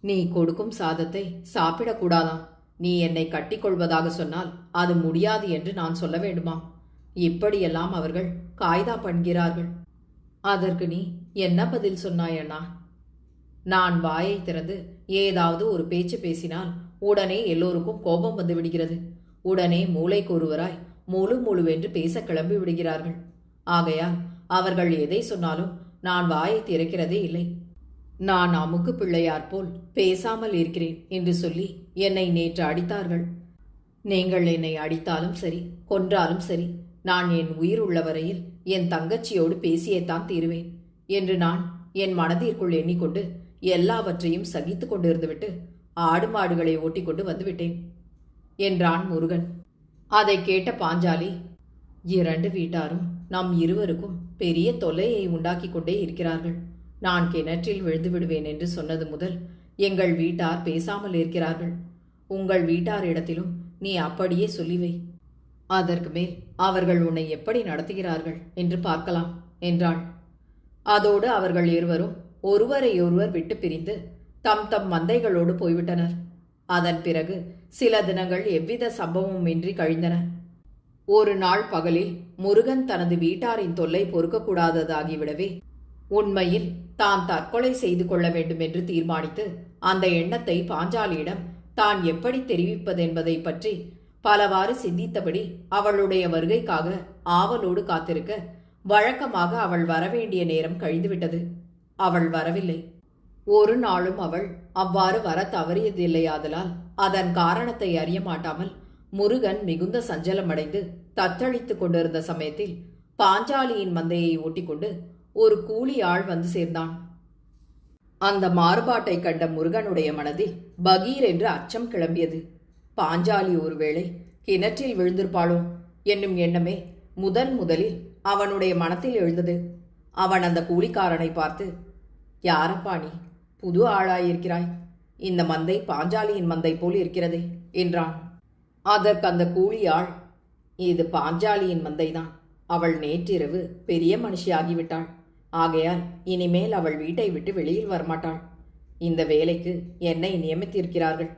நீ கொடுக்கும் சாதத்தை சாப்பிடக்கூடாதாம், நீ என்னை கட்டிக்கொள்வதாக சொன்னால் அது முடியாது என்று நான் சொல்ல வேண்டுமாம். இப்படியெல்லாம் அவர்கள் காய்தா பண்ணுகிறார்கள். அதற்கு நீ என்ன பதில் சொன்னாயண்ணா? நான் வாயை திறந்து ஏதாவது ஒரு பேச்சு பேசினால் உடனே எல்லோருக்கும் கோபம் வந்து விடுகிறது. உடனே மூளைக்கு ஒருவராய் முழு முழுவென்று பேச கிளம்பி விடுகிறார்கள். ஆகையால் அவர்கள் எதை சொன்னாலும் நான் வாயை திறக்கிறதே இல்லை. நான் அமுக்கு பிள்ளையார் போல் பேசாமல் இருக்கிறேன் என்று சொல்லி என்னை நேற்று அடித்தார்கள். நீங்கள் என்னை அடித்தாலும் சரி, கொன்றாலும் சரி, நான் என் உயிர் உள்ள வரையில் என் தங்கச்சியோடு பேசியேத்தான் தீருவேன் என்று நான் என் மனதிற்குள் எண்ணிக்கொண்டு எல்லாவற்றையும் சகித்து கொண்டிருந்துவிட்டு ஆடு மாடுகளை ஓட்டிக்கொண்டு வந்துவிட்டேன் என்றான் முருகன். அதை கேட்ட பாஞ்சாலி, இரண்டு வீட்டாரும் நம் இருவருக்கும் பெரிய தொல்லையை உண்டாக்கி கொண்டே இருக்கிறார்கள். நான் கிணற்றில் விழுந்து விடுவேன் என்று சொன்னது முதல் எங்கள் வீட்டார் பேசாமல் இருக்கிறார்கள். உங்கள் வீட்டாரிடத்திலும் நீ அப்படியே சொல்லிவை. அதற்கு மேல் அவர்கள் உன்னை எப்படி நடத்துகிறார்கள் என்று பார்க்கலாம் என்றாள். அதோடு அவர்கள் இருவரும் ஒருவரையொருவர் விட்டு பிரிந்து தம் தம் மந்தைகளோடு போய்விட்டனர். அதன் பிறகு சில தினங்கள் எவ்வித சம்பவமும் இன்றி கழிந்தன. ஒரு நாள் பகலில் முருகன் தனது வீட்டாரின் தொல்லை பொறுக்கக்கூடாததாகிவிடவே உண்மையில் தான் தற்கொலை செய்து கொள்ள வேண்டும் என்று தீர்மானித்து அந்த எண்ணத்தை பாஞ்சாலியிடம் தான் எப்படி தெரிவிப்பதென்பதை பற்றி பலவாறு சிந்தித்தபடி அவளுடைய வருகைக்காக ஆவலோடு காத்திருக்க, வழக்கமாக அவள் வரவேண்டிய நேரம் கழிந்துவிட்டது. அவள் வரவில்லை. ஒரு நாளும் அவள் அவ்வாறு வர தவறியதில்லையாதலால் அதன் காரணத்தை அறிய மாட்டாமல் முருகன் மிகுந்த சஞ்சலமடைந்து தத்தளித்துக் கொண்டிருந்த சமயத்தில் பாஞ்சாலியின் மந்தையை ஓட்டிக்கொண்டு ஒரு கூலி ஆள் வந்து சேர்ந்தான். அந்த மாறுபாட்டை கண்ட முருகனுடைய மனதில் பகீர் என்று அச்சம் கிளம்பியது. பாஞ்சாலி ஒருவேளை கிணற்றில் விழுந்திருப்பாளோ என்னும் எண்ணமே முதலில் அவனுடைய மனத்தில் எழுந்தது. அவன் அந்த கூலிக்காரனை பார்த்து, யாரப்பா நீ? புது ஆளாயிருக்கிறாய். இந்த மந்தை பாஞ்சாலியின் மந்தை போல் இருக்கிறதே என்றான். அதற்கு அந்த கூலியாள், இது பாஞ்சாலியின் மந்தைதான். அவள் நேற்றிரவு பெரிய மனுஷியாகிவிட்டாள். ஆகையால் இனிமேல் அவள் வீட்டை விட்டு வெளியில் வரமாட்டாள். இந்த வேலைக்கு என்னை நியமித்திருக்கிறார்கள்.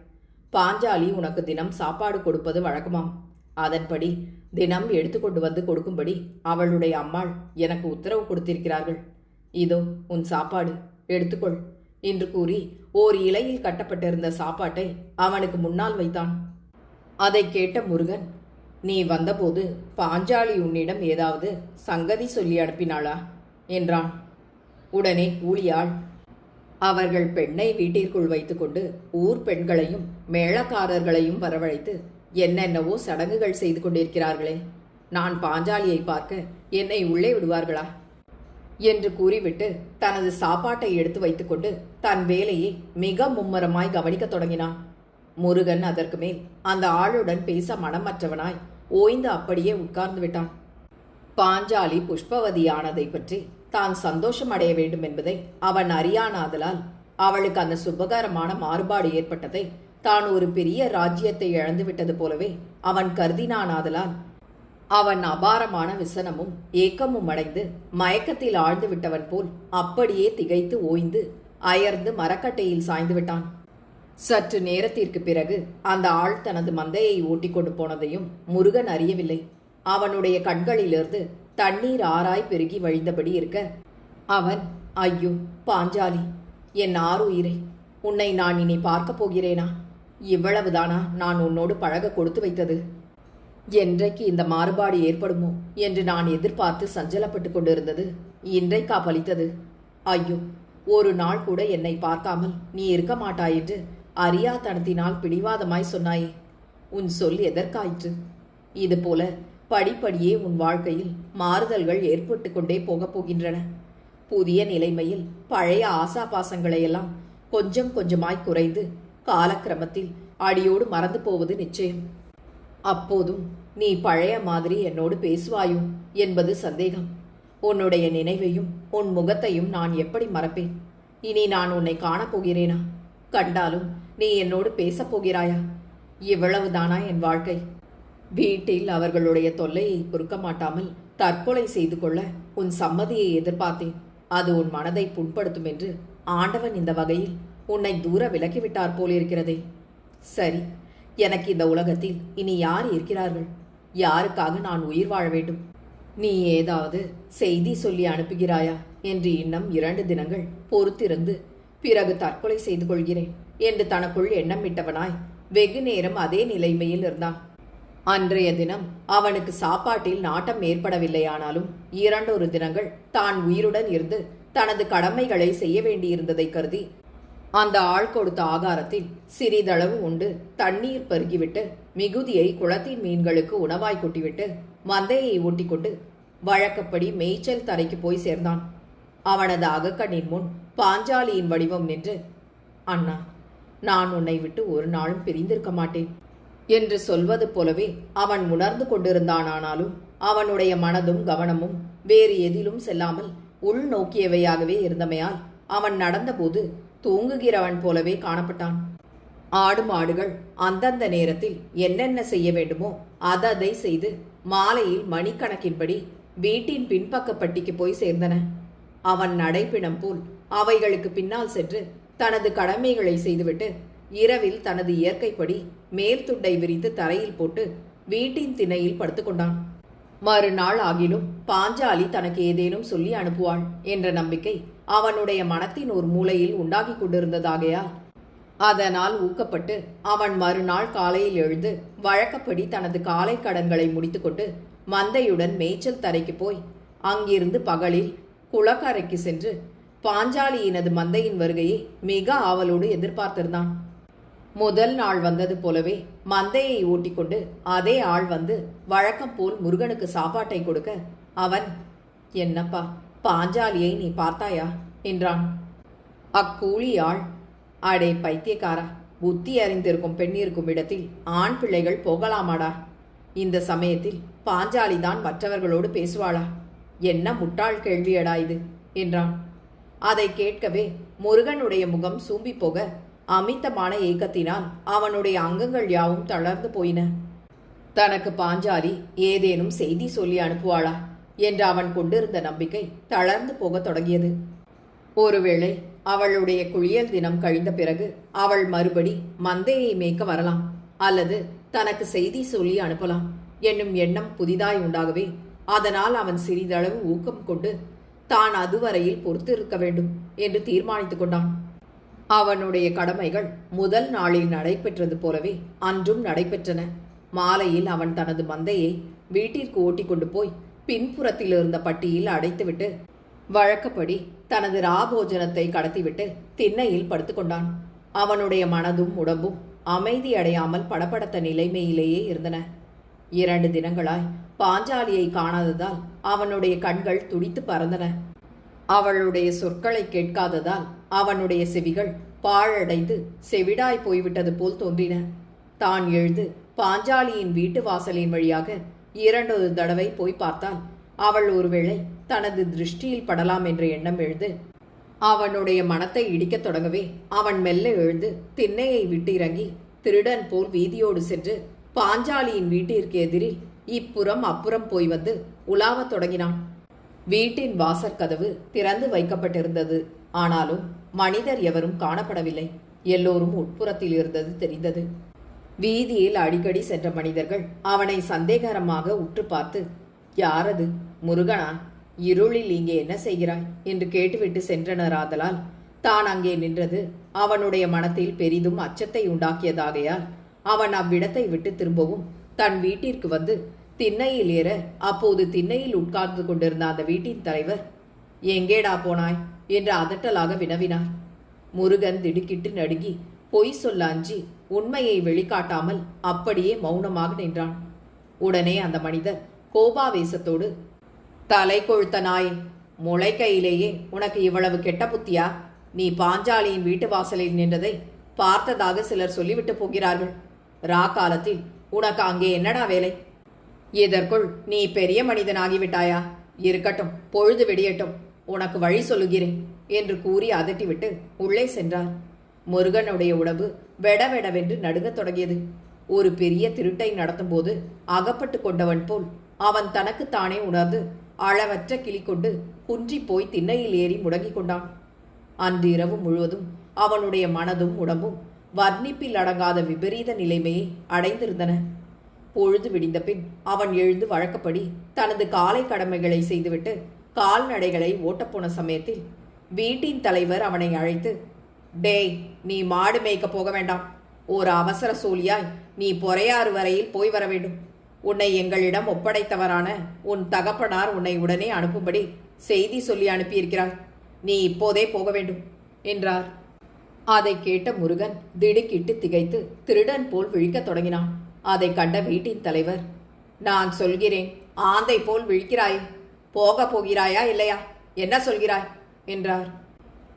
பாஞ்சாலி உனக்கு தினம் சாப்பாடு கொடுப்பது வழக்கமாம். அதன்படி தினம் எடுத்துக்கொண்டு வந்து கொடுக்கும்படி அவளுடைய அம்மாள் எனக்கு உத்தரவு கொடுத்திருக்கிறார்கள். இதோ உன் சாப்பாடு, எடுத்துக்கொள் என்று கூறி ஓர் இலையில் கட்டப்பட்டிருந்த சாப்பாட்டை அவனுக்கு முன்னால் வைத்தான். அதை கேட்ட முருகன், நீ வந்தபோது பாஞ்சாலி உன்னிடம் ஏதாவது சங்கதி சொல்லி அனுப்பினாளா என்றான். உடனே கூலியாள், அவர்கள் பெண்ணை வீட்டிற்குள் வைத்துக்கொண்டு ஊர் பெண்களையும் மேளக்காரர்களையும் வரவழைத்து என்னென்னவோ சடங்குகள் செய்து கொண்டிருக்கிறார்களே, நான் பாஞ்சாலியை பார்க்க என்னை உள்ளே விடுவார்களா என்று கூறிவிட்டு தனது சாப்பாட்டை எடுத்து வைத்துக்கொண்டு தன் வேலையை மிக மும்மரமாய் கவனிக்கத் தொடங்கினான். முருகன் அதற்கு மேல் அந்த ஆளுடன் பேச மனமற்றவனாய் ஓய்ந்து அப்படியே உட்கார்ந்து விட்டான். பாஞ்சாலி புஷ்பவதியானதை பற்றி தான் சந்தோஷம் அடைய வேண்டும் என்பதை அவன் அறியானாதலால் அவளுக்கு அந்த சுபகரமான மாறுபாடு ஏற்பட்டதை தான் ஒரு பெரிய ராஜ்யத்தை இழந்துவிட்டது போலவே அவன் கருதினானாதலால் அவன் அபாரமான விசனமும் ஏக்கமும் அடைந்து மயக்கத்தில் ஆழ்ந்து விட்டவன் போல் அப்படியே திகைத்து ஓய்ந்து அயர்ந்து மரக்கட்டையில் சாய்ந்து விட்டான். சற்று நேரத்திற்கு பிறகு அந்த ஆள் தனது மந்தையை ஓட்டி கொண்டு போனதையும் முருகன் அறியவில்லை. அவனுடைய கண்களிலிருந்து தண்ணீர் ஆராய் பெருகி வழிந்தபடி இருக்க அவன், ஐயோ பாஞ்சாலி, என் ஆருயிரை, உன்னை நான் இனி பார்க்கப் போகிறேனா? இவ்வளவுதானா நான் உன்னோடு பழக கொடுத்து வைத்தது? என்றைக்கு இந்த மாறுபாடு ஏற்படுமோ என்று நான் எதிர்பார்த்து சஞ்சலப்பட்டு கொண்டிருந்தது இன்றைக்கா பலித்தது? ஐயோ, ஒரு நாள் கூட என்னை பார்க்காமல் நீ இருக்க மாட்டாய் என்று அறியாத்தனத்தினால் பிடிவாதமாய் சொன்னாயே. உன் சொல் எதற்காயிற்று? இதுபோல படிப்படியே உன் வாழ்க்கையில் மாறுதல்கள் ஏற்பட்டு கொண்டே போகப் போகின்றன. புதிய நிலைமையில் பழைய ஆசாபாசங்களையெல்லாம் கொஞ்சம் கொஞ்சமாய் குறைந்து காலக்கிரமத்தில் அடியோடு மறந்து போவது நிச்சயம். அப்போதும் நீ பழைய மாதிரி என்னோடு பேசுவாயோ என்பது சந்தேகம். உன்னுடைய நினைவையும் உன் முகத்தையும் நான் எப்படி மறப்பேன்? இனி நான் உன்னை காணப்போகிறேனா? கண்டாலும் நீ என்னோடு பேசப் போகிறாயா? இவ்வளவுதானா என் வாழ்க்கை? வீட்டில் அவர்களுடைய தொல்லையை பொறுக்க மாட்டாமல் தற்கொலை செய்து கொள்ள உன் சம்மதியை எதிர்பார்த்தேன். அது உன் மனதை புண்படுத்தும் என்று ஆண்டவன் இந்த வகையில் உன்னை தூர விலக்கிவிட்டார் போலிருக்கிறதே. சரி, எனக்கு இந்த உலகத்தில் இனி யார் இருக்கிறார்கள்? யாருக்காக நான் உயிர் வாழ வேண்டும்? நீ ஏதாவது செய்தி சொல்லி அனுப்புகிறாயா என்று இன்னும் 2 தினங்கள் பொறுத்திருந்து பிறகு தற்கொலை செய்து கொள்கிறேன் என்று தனக்குள் எண்ணமிட்டவனாய் வெகு நேரம் அதே நிலைமையில் இருந்தான். அன்றைய தினம் அவனுக்கு சாப்பாட்டில் நாட்டம் ஏற்படவில்லையானாலும் 2 தினங்கள் தான் உயிருடன் இருந்து தனது கடமைகளை செய்ய வேண்டியிருந்ததை கருதி அந்த ஆள் கொடுத்த ஆகாரத்தில் சிறிதளவு உண்டு தண்ணீர் பருகிவிட்டு மிகுதியை குளத்தின் மீன்களுக்கு உணவாய் கொட்டிவிட்டு மந்தையை ஓட்டிக்கொண்டு வழக்கப்படி மேய்ச்சல் தரைக்கு போய் சேர்ந்தான். அவனது அகக்கண்ணின் முன் பாஞ்சாலியின் வடிவம் நின்று, அண்ணா, நான் உன்னை விட்டு ஒரு நாளும் பிரிந்திருக்க மாட்டேன் என்று சொல்வது போலவே அவன் உணர்ந்து கொண்டிருந்தானானாலும் அவனுடைய மனதும் கவனமும் வேறு எதிலும் செல்லாமல் உள்நோக்கியவையாகவே இருந்தமையால் அவன் நடந்தபோது தூங்குகிறவன் போலவே காணப்பட்டான். ஆடு மாடுகள் அந்தந்த நேரத்தில் என்னென்ன செய்ய வேண்டுமோ அதை செய்து மாலையில் மணிக்கணக்கின்படி வீட்டின் பின்பக்க பட்டிக்கு போய் சேர்ந்தன. அவன் நடைப்பிணம் போல் அவைகளுக்கு பின்னால் சென்று தனது கடமைகளை செய்துவிட்டு இரவில் தனது இயற்கைப்படி மேல் துண்டை விரித்து தரையில் போட்டு வீட்டின் திணையில் படுத்துக்கொண்டான். மறுநாள் ஆகிலும் பாஞ்சாலி தனக்கு ஏதேனும் சொல்லி அனுப்புவாள் என்ற நம்பிக்கை அவனுடைய மனத்தின் ஒரு மூலையில் உண்டாகி கொண்டிருந்ததாகையால் அதனால் ஊக்கப்பட்டு அவன் மறுநாள் காலையில் எழுந்து வழக்கப்படி தனது காலை கடன்களை முடித்துக்கொண்டு மந்தையுடன் மேய்ச்சல் தரைக்கு போய் அங்கிருந்து பகலில் குளக்கரைக்கு சென்று பாஞ்சாலியினது மந்தையின் வருகையை மிக ஆவலோடு எதிர்பார்த்திருந்தான். முதல் நாள் வந்தது போலவே மந்தையை ஓட்டிக்கொண்டு அதே ஆள் வந்து வழக்கம் போல் முருகனுக்கு சாப்பாட்டை கொடுக்க அவன், என்னப்பா, பாஞ்சாலியை நீ பார்த்தாயா என்றான். அக்கூலி ஆள், அடே பைத்தியக்காரா, புத்தி அறிந்திருக்கும் பெண் இருக்கும் இடத்தில் ஆண் பிள்ளைகள் போகலாமாடா? இந்த சமயத்தில் பாஞ்சாலிதான் மற்றவர்களோடு பேசுவாளா? என்ன முட்டாள் கேள்வியடா இது என்றான். அதை கேட்கவே முருகனுடைய முகம் சூம்பி போக அமித்தமான ஏக்கத்தினால் அவனுடைய அங்கங்கள் யாவும் தளர்ந்து போயின. தனக்கு பாஞ்சாலி ஏதேனும் செய்தி சொல்லி அனுப்புவாளா என்று அவன் கொண்டிருந்த நம்பிக்கை தளர்ந்து போகத் தொடங்கியது. ஒருவேளை அவளுடைய குளியல் தினம் கழிந்த பிறகு அவள் மறுபடி மந்தையை மேய்க்க வரலாம், அல்லது தனக்கு செய்தி சொல்லி அனுப்பலாம் என்னும் எண்ணம் புதிதாய் உண்டாகவே அதனால் அவன் சிறிதளவு ஊக்கம் கொண்டு தான் அதுவரையில் பொறுத்திருக்க வேண்டும் என்று தீர்மானித்துக் கொண்டான். அவனுடைய கடமைகள் முதல் நாளில் நடைபெற்றது போலவே அன்றும் நடைபெற்றன. மாலையில் அவன் தனது மந்தையை வீட்டிற்கு ஓட்டிக் கொண்டு போய் பின்புறத்தில் இருந்த பட்டியில் அடைத்துவிட்டு வழக்கப்படி தனது ராபோஜனத்தை கடத்திவிட்டு திண்ணையில் படுத்துக்கொண்டான். அவனுடைய மனதும் உடம்பும் அமைதி அடையாமல் படபடத்த நிலைமையிலேயே இருந்தன. 2 தினங்களாய் பாஞ்சாலியை காணாததால் அவனுடைய கண்கள் துடித்து பறந்தன. அவளுடைய சொற்களை கேட்காததால் அவனுடைய செவிகள் பாழடைந்து செவிடாய் போய்விட்டது போல் தோன்றின. தான் எழுந்து பாஞ்சாலியின் வீட்டு வாசலின் வழியாக 2 தடவை போய் பார்த்தால் அவள் ஒருவேளை தனது திருஷ்டியில் படலாம் என்ற எண்ணம் எழுந்து அவனுடைய மனத்தை இடிக்கத் தொடங்கவே அவன் மெல்ல எழுந்து திண்ணையை விட்டு இறங்கி திருடன் போல் வீதியோடு சென்று பாஞ்சாலியின் வீட்டிற்கு எதிரில் இப்புறம் அப்புறம் போய் வந்து உலாவத் தொடங்கினான். வீட்டின் வாசற்கதவு திறந்து வைக்கப்பட்டிருந்தது. ஆனாலும் மனிதர் எவரும் காணப்படவில்லை. எல்லோரும் உட்புறத்தில் இருந்தது தெரிந்தது. வீதியில் அடிக்கடி சென்ற மனிதர்கள் அவனை சந்தேகரமாக உற்று பார்த்து, யாரது, முருகனா, இருளில் இங்கே என்ன செய்கிறாய் என்று கேட்டுவிட்டு சென்றனராதலால் தான் அங்கே நின்றது அவனுடைய மனத்தில் பெரிதும் அச்சத்தை உண்டாக்கியதாகையால் அவன் அவ்விடத்தை விட்டு திரும்பவும் தன் வீட்டிற்கு வந்து திண்ணையில் ஏற அப்போது திண்ணையில் உட்கார்ந்து கொண்டிருந்த அந்த வீட்டின் தலைவர், எங்கேடா போனாய் என்று அதட்டலாக வினவினார். முருகன் திடுக்கிட்டு நடுங்கி பொய் சொல்ல அஞ்சி உண்மையை வெளிக்காட்டாமல் அப்படியே மௌனமாக நின்றான். உடனே அந்த மனிதர் கோபாவேசத்தோடு, தலை கொழுத்த நாய், முளைக்கையிலேயே உனக்கு இவ்வளவு கெட்ட புத்தியா? நீ பாஞ்சாலியின் வீட்டு வாசலில் நின்றதை பார்த்ததாக சிலர் சொல்லிவிட்டு போகிறார்கள். காலத்தில் உனக்கு அங்கே என்னடா வேலை? இதற்குள் நீ பெரிய மனிதனாகிவிட்டாயா? இருக்கட்டும், பொழுது வெடியட்டும், உனக்கு வழி சொல்லுகிறேன் என்று கூறி அதட்டிவிட்டு உள்ளே சென்றார். முருகனுடைய உடம்பு வெடவெடவென்று நடுங்கத் தொடங்கியது. ஒரு பெரிய திருட்டை நடத்தும் போது அகப்பட்டு கொண்டவன் போல் அவன் தனக்குத்தானே உணர்ந்து அளவற்ற கிளி கொண்டு குன்றி போய் திண்ணையில் ஏறி முடங்கிக் கொண்டான். அன்று இரவு முழுவதும் அவனுடைய மனதும் உடம்பும் வர்ணிப்பில் அடங்காத விபரீத நிலைமையை அடைந்திருந்தன. பொழுது விடிந்த பின் அவன் எழுந்து வழக்கப்படி தனது காலை கடமைகளை செய்துவிட்டு கால்நடைகளை ஓட்டப்போன சமயத்தில் வீட்டின் தலைவர் அவனை அழைத்து, டேய், நீ மாடு மேய்க்க போக வேண்டாம். ஒரு அவசர சோழியாய் நீ பொறையாறு வரையில் போய் வர வேண்டும். உன்னை எங்களிடம் ஒப்படைத்தவரான உன் தகப்பனார் உன்னை உடனே அனுப்பும்படி செய்தி சொல்லி அனுப்பியிருக்கிறார். நீ இப்போதே போக வேண்டும் என்றார். அதை கேட்ட முருகன் திடுக்கிட்டு திகைத்து திருடன் போல் விழிக்கத் தொடங்கினான். அதை கண்ட வீட்டின் தலைவர், நான் சொல்கிறேன், ஆந்தை போல் விழிக்கிறாய், போக போகிறாயா இல்லையா, என்ன சொல்கிறாய் என்றார்.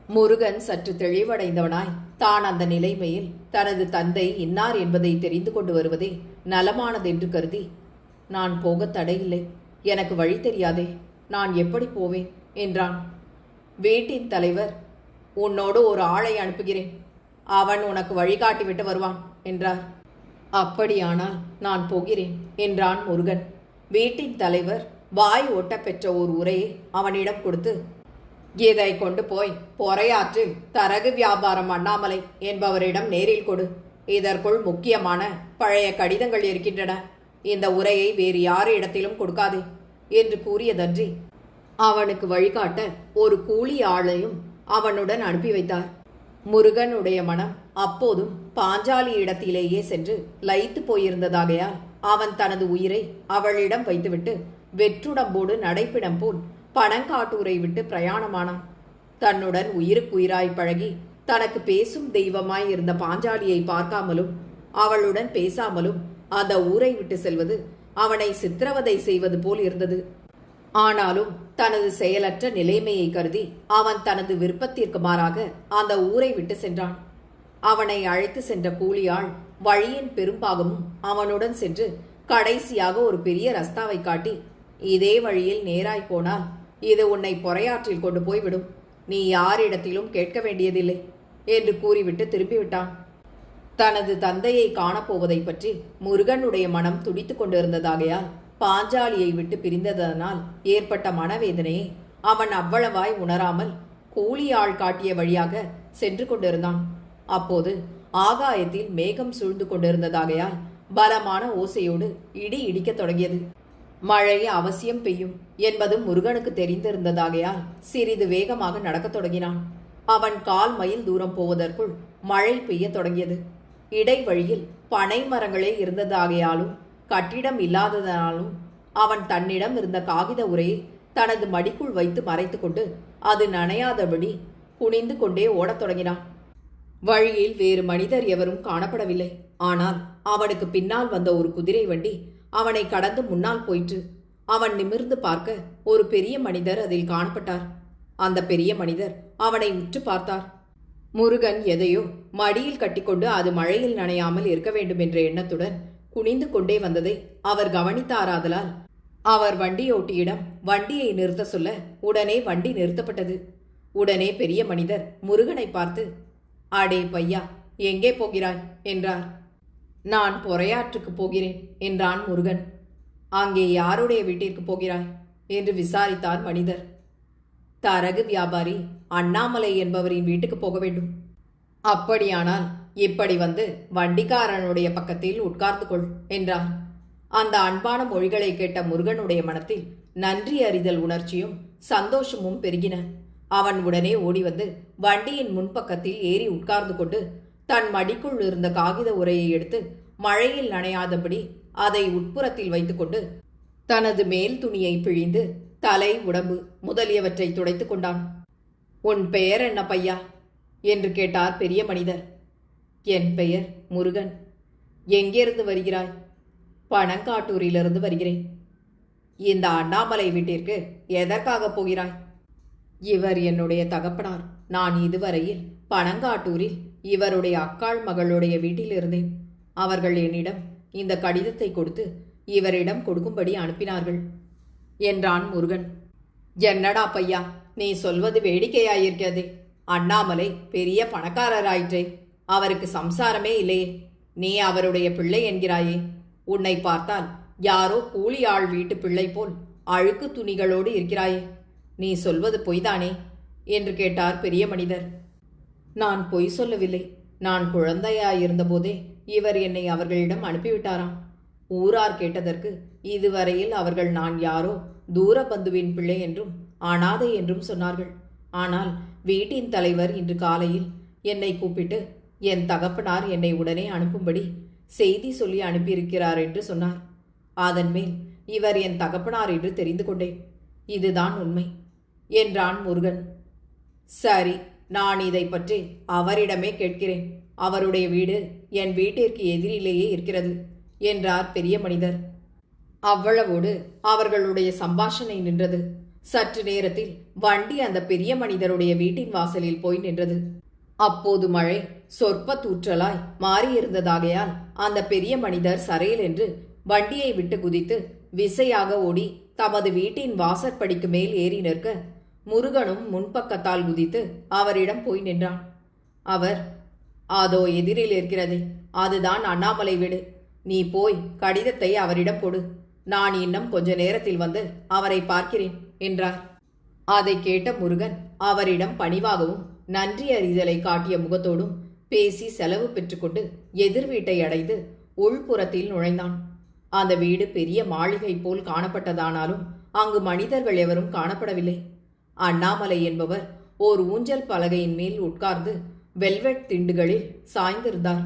முருகன் சற்று தெளிவடைந்தவனாய் தான் அந்த நிலைமையில் தனது தந்தை இன்னார் என்பதை தெரிந்து கொண்டு வருவதே நலமானதென்று கருதி, நான் போக தடையில்லை, எனக்கு வழி தெரியாதே, நான் எப்படி போவேன் என்றான். வீட்டின் தலைவர், உன்னோடு ஒரு ஆளை அனுப்புகிறேன், அவன் உனக்கு வழிகாட்டிவிட்டு வருவான் என்றார். அப்படியானால் நான் போகிறேன் என்றான் முருகன். வீட்டின் தலைவர் வாய் ஒட்ட பெற்ற ஒரு உரையை அவனிடம் கொடுத்து, இதை கொண்டு போய் பொறையாற்றில் தரகு வியாபாரம் அண்ணாமலை என்பவரிடம் நேரில் கொடு. இதற்குள் முக்கியமான பழைய கடிதங்கள் இருக்கின்றன. இந்த உரையை வேறு யார் இடத்திலும் கொடுக்காதே என்று கூறியதன்றி அவனுக்கு வழிகாட்ட ஒரு கூலி ஆளையும் அவனுடன் அனுப்பி வைத்தார். முருகனுடைய மனம் அப்போதும் பாஞ்சாலி இடத்திலேயே சென்று லயித்து போயிருந்ததாகையால் அவன் தனது உயிரை அவளிடம் வைத்துவிட்டு வெற்றுடம்போடு நடைப்பிடம் போல் பனங்காட்டூரை விட்டு பிரயாணமானான். தன்னுடன் உயிருக்குயிராய் பழகி தனக்கு பேசும் தெய்வமாய் இருந்த பாஞ்சாலியை பார்க்காமலும் அவளுடன் பேசாமலும் அந்த ஊரை விட்டு செல்வது அவனை சித்திரவதை செய்வது போல் இருந்தது. ஆனாலும் தனது செயலற்ற நிலைமையை கருதி அவன் தனது விருப்பத்திற்கு மாறாக அந்த ஊரை விட்டு சென்றான். அவனை அழைத்து சென்ற கூலியாள் வழியின் பெரும்பாகமும் அவனுடன் சென்று கடைசியாக ஒரு பெரிய ரஸ்தாவை காட்டி, இதே வழியில் நேராய் போனால் இது உன்னை பொறையாற்றில் கொண்டு போய்விடும், நீ யாரிடத்திலும் கேட்க வேண்டியதில்லை என்று கூறிவிட்டு திரும்பிவிட்டான். தனது தந்தையை காணப்போவதை பற்றி முருகனுடைய மனம் துடித்து கொண்டிருந்ததாகையால் பாஞ்சாலியை விட்டு பிரிந்ததனால் ஏற்பட்ட மனவேதனையை அவன் அவ்வளவாய் உணராமல் கூலி ஆள் காட்டிய வழியாக சென்று கொண்டிருந்தான். அப்போது ஆகாயத்தில் மேகம் சூழ்ந்து கொண்டிருந்ததாகையால் பலமான ஓசையோடு இடி இடிக்கத் தொடங்கியது. மழை அவசியம் பெய்யும் என்பது முருகனுக்கு தெரிந்திருந்ததாகையால் சிறிது வேகமாக நடக்கத் தொடங்கினான். அவன் 1/4 மைல் தூரம் போவதற்குள் மழை பெய்ய தொடங்கியது. இடைவழியில் பனை மரங்களே இருந்ததாகையாலும் கட்டிடம் இல்லாததனாலும் அவன் தன்னிடம் இருந்த காகித உரையை தனது மடிக்குள் வைத்து மறைத்து கொண்டு அது நனையாதபடி குனிந்து கொண்டே ஓடத் தொடங்கினான். வழியில் வேறு மனிதர் எவரும் காணப்படவில்லை. ஆனால் அவனுக்கு பின்னால் வந்த ஒரு குதிரை வண்டி அவனை கடந்து முன்னால் போயிற்று. அவன் நிமிர்ந்து பார்க்க ஒரு பெரிய மனிதர் அதில் காணப்பட்டார். அந்த பெரிய மனிதர் அவனை உற்று பார்த்தார். முருகன் எதையோ மடியில் கட்டிக்கொண்டு அது மழையில் நனையாமல் இருக்க வேண்டும் என்ற எண்ணத்துடன் குனிந்து கொண்டே வந்ததை அவர் கவனித்தாராதலால் அவர் வண்டியோட்டியிடம் வண்டியை நிறுத்த சொல்ல உடனே வண்டி நிறுத்தப்பட்டது. உடனே பெரிய மனிதர் முருகனை பார்த்து, "அடே பையா, எங்கே போகிறாய்?" என்றார். "நான் பொறையாற்றுக்கு போகிறேன்" என்றான் முருகன். "அங்கே யாருடைய வீட்டிற்கு போகிறாய்?" என்று விசாரித்தார் மனிதர். "தரகு வியாபாரி அண்ணாமலை என்பவரின் வீட்டுக்கு போக வேண்டும்." "அப்படியானால் இப்படி வந்து வண்டிக்காரனுடைய பக்கத்தில் உட்கார்ந்து கொள்" என்றார். அந்த அன்பான மொழிகளை கேட்ட முருகனுடைய மனத்தில் நன்றி அறிதல் உணர்ச்சியும் சந்தோஷமும் பெருகின. அவன் உடனே ஓடி வந்து வண்டியின் முன்பக்கத்தில் ஏறி உட்கார்ந்து கொண்டு தன் மடிக்குள் இருந்த காகித உரையை எடுத்து மழையில் நனையாதபடி அதை உட்புறத்தில் வைத்துக்கொண்டு தனது மேல் துணியை பிழிந்து தலை, உடம்பு முதலியவற்றை துடைத்துக் கொண்டான். "உன் பெயர் என்ன பையா?" என்று கேட்டார் பெரிய மனிதர். "என் பெயர் முருகன்." "எங்கிருந்து வருகிறாய்?" "பனங்காட்டூரிலிருந்து வருகிறேன்." "இந்த அண்ணாமலை வீட்டிற்கு எதற்காக போகிறாய்?" "இவர் என்னுடைய தகப்பனார். நான் இதுவரையில் பனங்காட்டூரில் இவருடைய அக்காள் மகளுடைய வீட்டில் இருந்தேன். அவர்கள் என்னிடம் இந்த கடிதத்தை கொடுத்து இவரிடம் கொடுக்கும்படி அனுப்பினார்கள்" என்றான் முருகன். "என்னடா பையா, நீ சொல்வது வேடிக்கையாயிருக்கிறதே. அண்ணாமலை பெரிய பணக்காரராயிற்றே. அவருக்கு சம்சாரமே இல்லையே. நீ அவருடைய பிள்ளை என்கிறாயே. உன்னை பார்த்தால் யாரோ கூலி ஆள் வீட்டு பிள்ளை போல் அழுக்கு துணிகளோடு இருக்கிறாயே. நீ சொல்வது பொய்தானே?" என்று கேட்டார் பெரிய மனிதர். "நான் பொய் சொல்லவில்லை. நான் குழந்தையாயிருந்தபோதே இவர் என்னை அவர்களிடம் அனுப்பிவிட்டாராம். ஊரார் கேட்டதற்கு இதுவரையில் அவர்கள் நான் யாரோ தூர பந்துவின் பிள்ளை என்றும் அனாதை என்றும் சொன்னார்கள். ஆனால் வீட்டின் தலைவர் இன்று காலையில் என்னை கூப்பிட்டு என் தகப்பனார் என்னை உடனே அனுப்பும்படி செய்தி சொல்லி அனுப்பியிருக்கிறார் என்று சொன்னார். அதன் மேல் இவர் என் தகப்பனார் என்று தெரிந்து கொண்டேன். இதுதான் உண்மை" என்றான் முருகன். "சரி, நான் இதை பற்றி அவரிடமே கேட்கிறேன். அவருடைய வீடு என் வீட்டிற்கு எதிரிலேயே இருக்கிறது" என்றார் பெரிய மனிதர். அவ்வளவோடு அவர்களுடைய சம்பாஷணை நின்றது. சற்று நேரத்தில் வண்டி அந்த பெரிய மனிதருடைய வீட்டின் வாசலில் போய் நின்றது. அப்போது மழை சொற்ப தூற்றலாய் மாறியிருந்ததாகையால் அந்த பெரிய மனிதர் சரையல் என்று வண்டியை விட்டு குதித்து விசையாக ஓடி தமது வீட்டின் வாசற்படிக்கு மேல் ஏறி நிற்க முருகனும் முன்பக்கத்தால் குதித்து அவரிடம் போய் நின்றான். அவர், "அதோ எதிரில் இருக்கிறதே, அதுதான் அண்ணாமலை வீடு. நீ போய் கடிதத்தை அவரிடம் கொடு. நான் இன்னும் கொஞ்ச நேரத்தில் வந்து அவரை பார்க்கிறேன்" என்றார். அதை கேட்ட முருகன் அவரிடம் பணிவாகவும் நன்றி அறிதலை காட்டிய முகத்தோடும் பேசி செலவு பெற்றுக்கொண்டு எதிர் வீட்டை அடைந்து உள்புறத்தில் நுழைந்தான். அந்த வீடு பெரிய மாளிகை போல் காணப்பட்டதானாலும் அங்கு மனிதர்கள் எவரும் காணப்படவில்லை. அண்ணாமலை என்பவர் ஓர் ஊஞ்சல் பலகையின் மேல் உட்கார்ந்து வெல்வெட் திண்டுகளில் சாய்ந்திருந்தார்.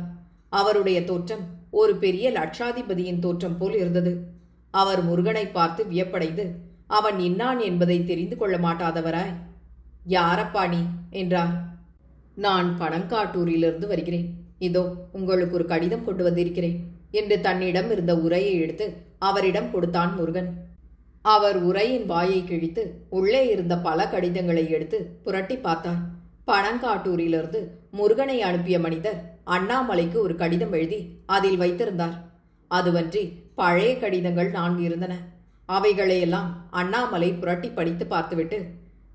அவருடைய தோற்றம் ஒரு பெரிய லட்சாதிபதியின் தோற்றம் போல் இருந்தது. அவர் முருகனை பார்த்து வியப்படைந்து அவன் இன்னான் என்பதை தெரிந்து கொள்ள மாட்டாதவராய், "யாரப்பா நீ?" என்றார். "நான் பனங்காட்டூரிலிருந்து வருகிறேன். இதோ உங்களுக்கு ஒரு கடிதம் கொண்டு வந்திருக்கிறேன்" என்று தன்னிடம் இருந்த உரையை எடுத்து அவரிடம் கொடுத்தான் முருகன். அவர் உரையின் வாயை கிழித்து உள்ளே இருந்த பல கடிதங்களை எடுத்து புரட்டி பார்த்தார். பனங்காட்டூரிலிருந்து முருகனை அனுப்பிய மனிதர் அண்ணாமலைக்கு ஒரு கடிதம் எழுதி அதில் வைத்திருந்தார். அதுவன்றி பழைய கடிதங்கள் 4 இருந்தன. அவைகளையெல்லாம் அண்ணாமலை புரட்டி படித்து பார்த்துவிட்டு,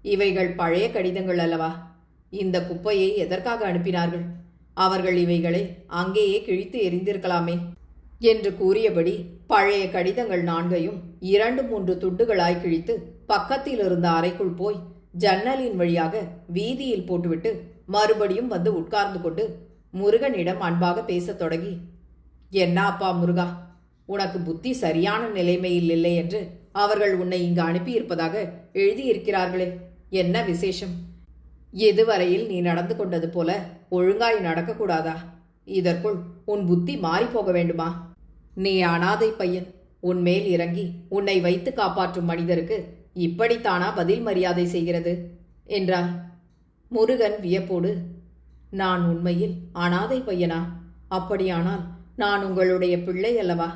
"இவைகள் பழைய கடிதங்கள் அல்லவா? இந்த குப்பையை எதற்காக அனுப்பினார்கள்? அவர்கள் இவைகளை அங்கேயே கிழித்து எறிந்திருக்கலாமே" என்று கூறியபடி பழைய கடிதங்கள் 4ஐயும் 2-3 துண்டுகளாய் கிழித்து பக்கத்தில் இருந்த அறைக்குள் போய் ஜன்னலின் வழியாக வீதியில் போட்டுவிட்டு மறுபடியும் வந்து உட்கார்ந்து கொண்டு முருகனிடம் அன்பாக பேசத் தொடங்கி, "என்ன அப்பா முருகா, உனக்கு புத்தி சரியான நிலைமையில் இல்லை என்று அவர்கள் உன்னை இங்கு அனுப்பியிருப்பதாக எழுதியிருக்கிறார்களே, என்ன விசேஷம்? இதுவரையில் நீ நடந்து கொண்டது போல ஒழுங்காய் நடக்கக்கூடாதா? இதற்குள் உன் புத்தி மாறிப்போக வேண்டுமா? நீ அனாதை பையன். உன்மேல் இறங்கி உன்னை வைத்து காப்பாற்றும் மனிதருக்கு இப்படித்தானா பதில் மரியாதை செய்கிறது?" என்றார். முருகன் வியப்போடு, "நான் உண்மையில் அனாதை பையனா? அப்படியானால் நான் உங்களுடைய பிள்ளை அல்லவா?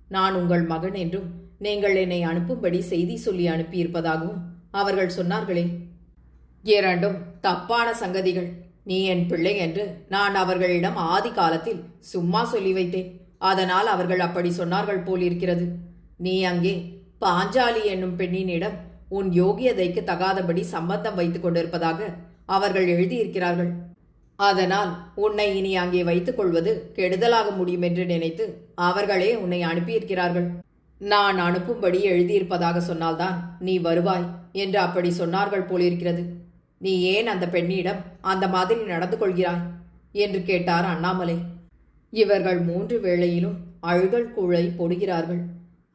நான் உங்கள் மகன் என்றும் நீங்கள் என்னை அனுப்பும்படி செய்தி சொல்லி அனுப்பியிருப்பதாகவும் அவர்கள் சொன்னார்களே" இரண்டும் தப்பான சங்கதிகள். நீ என் பிள்ளை என்று நான் அவர்களிடம் ஆதி காலத்தில் சும்மா சொல்லி வைத்தேன். அதனால் அவர்கள் அப்படி சொன்னார்கள் போலிருக்கிறது. நீ அங்கே பாஞ்சாலி என்னும் பெண்ணினிடம் உன் யோகியதைக்கு தகாதபடி சம்பந்தம் வைத்துக் கொண்டிருப்பதாக அவர்கள் எழுதியிருக்கிறார்கள். அதனால் உன்னை இனி அங்கே வைத்துக் கொள்வது கெடுதலாக முடியும் என்று நினைத்து அவர்களே உன்னை அனுப்பியிருக்கிறார்கள். நான் அனுப்பும்படி எழுதியிருப்பதாக சொன்னால்தான் நீ வருவாய் என்று அப்படி சொன்னார்கள் போலிருக்கிறது. நீ ஏன் அந்த பெண்ணிடம் அந்த மாதிரி நடந்து கொள்கிறாய் என்று கேட்டார் அண்ணாமலை. இவர்கள் 3 வேளையிலும் அழுகல் கூழை போடுகிறார்கள்.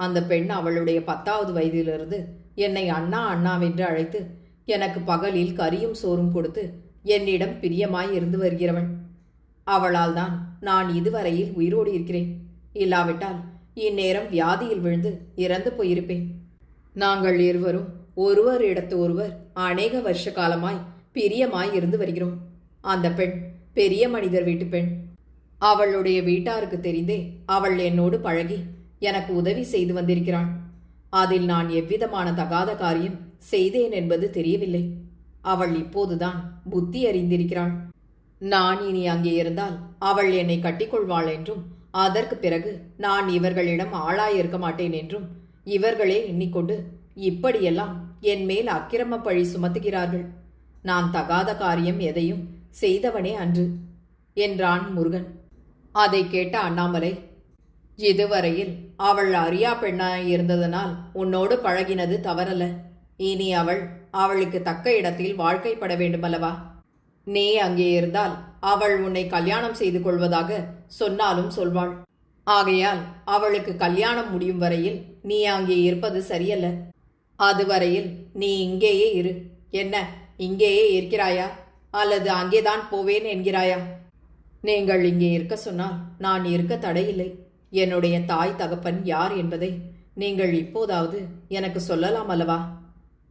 அந்த பெண் அவளுடைய 10வது வயதிலிருந்து என்னை அண்ணா அண்ணாவென்று அழைத்து எனக்கு பகலில் கரியும் சோறும் கொடுத்து என்னிடம் பிரியமாய் இருந்து வருகிறவள். அவளால் தான் நான் இதுவரையில் உயிரோடு இருக்கிறேன். இல்லாவிட்டால் இந்நேரம் வியாதியில் விழுந்து இறந்து போயிருப்பேன். நாங்கள் இருவரும் ஒருவரிடத்து ஒருவர் அநேக வருஷ காலமாய் பிரியமாய் இருந்து வருகிறோம். அந்த பெண் பெரிய மனிதர் வீட்டு பெண். அவளுடைய வீட்டாருக்கு தெரிந்தே அவள் என்னோடு பழகி எனக்கு உதவி செய்து வந்திருக்கிறாள். அதில் நான் எவ்விதமான தகாத காரியம் செய்தேன் என்பது தெரியவில்லை. அவள் இப்போதுதான் புத்தி அறிந்திருக்கிறாள். நான் இனி அங்கே இருந்தால் அவள் என்னை கட்டிக்கொள்வாள் என்றும் அதற்கு பிறகு நான் இவர்களிடம் ஆளாயிருக்க மாட்டேன் என்றும் இவர்களே எண்ணிக்கொண்டு இப்படியெல்லாம் என் மேல் அக்கிரம பழி சுமத்துகிறார்கள். நான் தகாத காரியம் எதையும் செய்தவனே அன்று என்றான் முருகன். அதை கேட்ட அண்ணாமலை, இதுவரையில் அவள் அறியா பெண்ணாய் இருந்ததனால் உன்னோடு பழகினது தவறல்ல. இனி அவளுக்கு தக்க இடத்தில் வாழ்க்கைப்பட வேண்டுமல்லவா? நீ அங்கே இருந்தால் அவள் உன்னை கல்யாணம் செய்து கொள்வதாக சொன்னாலும் சொல்வாள். ஆகையால் அவளுக்கு கல்யாணம் முடியும் வரையில் நீ அங்கே இருப்பது சரியல்ல. அதுவரையில் நீ இங்கேயே இரு. என்ன, இங்கேயே இருக்கிறாயா அல்லது அங்கேதான் போவேன் என்கிறாயா? நீங்கள் இங்கே இருக்க சொன்னால் நான் இருக்க தடையில்லை. என்னுடைய தாய் தகப்பன் யார் என்பதை நீங்கள் இப்போதாவது எனக்கு சொல்லலாம் அல்லவா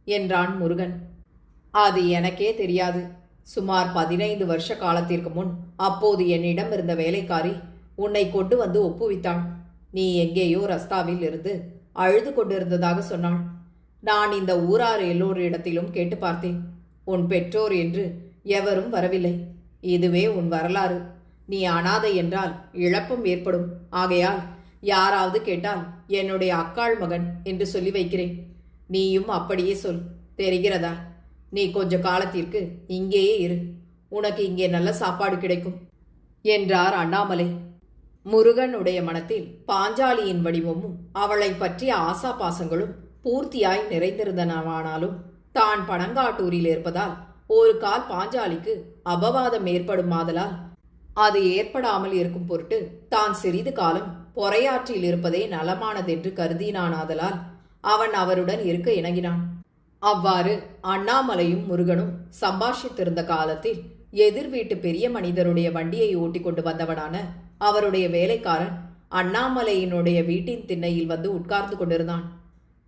என்றான் முருகன். அது எனக்கே தெரியாது. சுமார் 15 வருஷ காலத்திற்கு முன் அப்போது என்னிடம் இருந்த வேலைக்காரி உன்னை கொண்டு வந்து ஒப்புவித்தாள். நீ எங்கேயோ ரஸ்தாவில் இருந்து அழுது கொண்டிருந்ததாக சொன்னாள். நான் இந்த ஊரார் எல்லோரிடத்திலும் கேட்டு பார்த்தேன். உன் பெற்றோர் என்று எவரும் வரவில்லை. இதுவே உன் வரலாறு. நீ அனாதை என்றால் இழப்பும் ஏற்படும். ஆகையால் யாராவது கேட்டால் என்னுடைய அக்காள் மகன் என்று சொல்லி வைக்கிறேன். நீயும் அப்படியே சொல். தெரிகிறதா? நீ கொஞ்ச காலத்திற்கு இங்கேயே இரு. உனக்கு இங்கே நல்ல சாப்பாடு கிடைக்கும் என்றார் அண்ணாமலை. முருகனுடைய மனத்தில் பாஞ்சாலியின் வடிவமும் அவளை பற்றிய ஆசா பாசங்களும் பூர்த்தியாய் நிறைந்திருந்தனவானாலும் தான் பனங்காட்டூரில் இருப்பதால் ஒரு கால் பாஞ்சாலிக்கு அபவாதம் ஏற்படும் ஆதலால் அது ஏற்படாமல் இருக்கும் பொருட்டு தான் சிறிது காலம் பொறையாற்றில் இருப்பதே நலமானதென்று கருதினானாதலால் அவன் அவருடன் இருக்க இணங்கினான். அவ்வாறு அண்ணாமலையும் முருகனும் சம்பாஷித்திருந்த காலத்தில் எதிர் வீட்டு பெரிய மனிதருடைய வண்டியை ஓட்டி கொண்டு வந்தவனான அவருடைய வேலைக்காரன் அண்ணாமலையினுடைய வீட்டின் திண்ணையில் வந்து உட்கார்ந்து கொண்டிருந்தான்.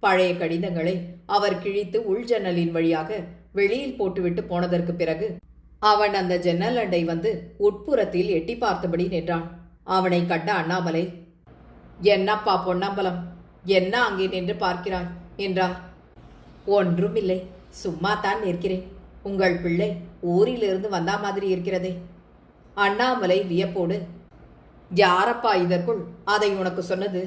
பழைய கடிதங்களை அவர் கிழித்து உள் ஜன்னலின் வழியாக வெளியில் போட்டுவிட்டு போனதற்கு பிறகு அவன் அந்த ஜன்னல் அண்டை வந்து உட்புறத்தில் எட்டி பார்த்தபடி நின்றான். அவனை கண்ட அண்ணாமலை, என்னப்பா பொன்னம்பலம், என்ன அங்கே நின்று பார்க்கிறாய் என்றார். ஒன்றுமில்லை, சும்மா தான் நிற்கிறேன். உங்கள் பிள்ளை ஊரிலிருந்து வந்தா மாதிரி இருக்கிறதே. அண்ணாமலை வியப்போடு, யாரப்பா இதற்குள் அதை உனக்கு சொன்னது?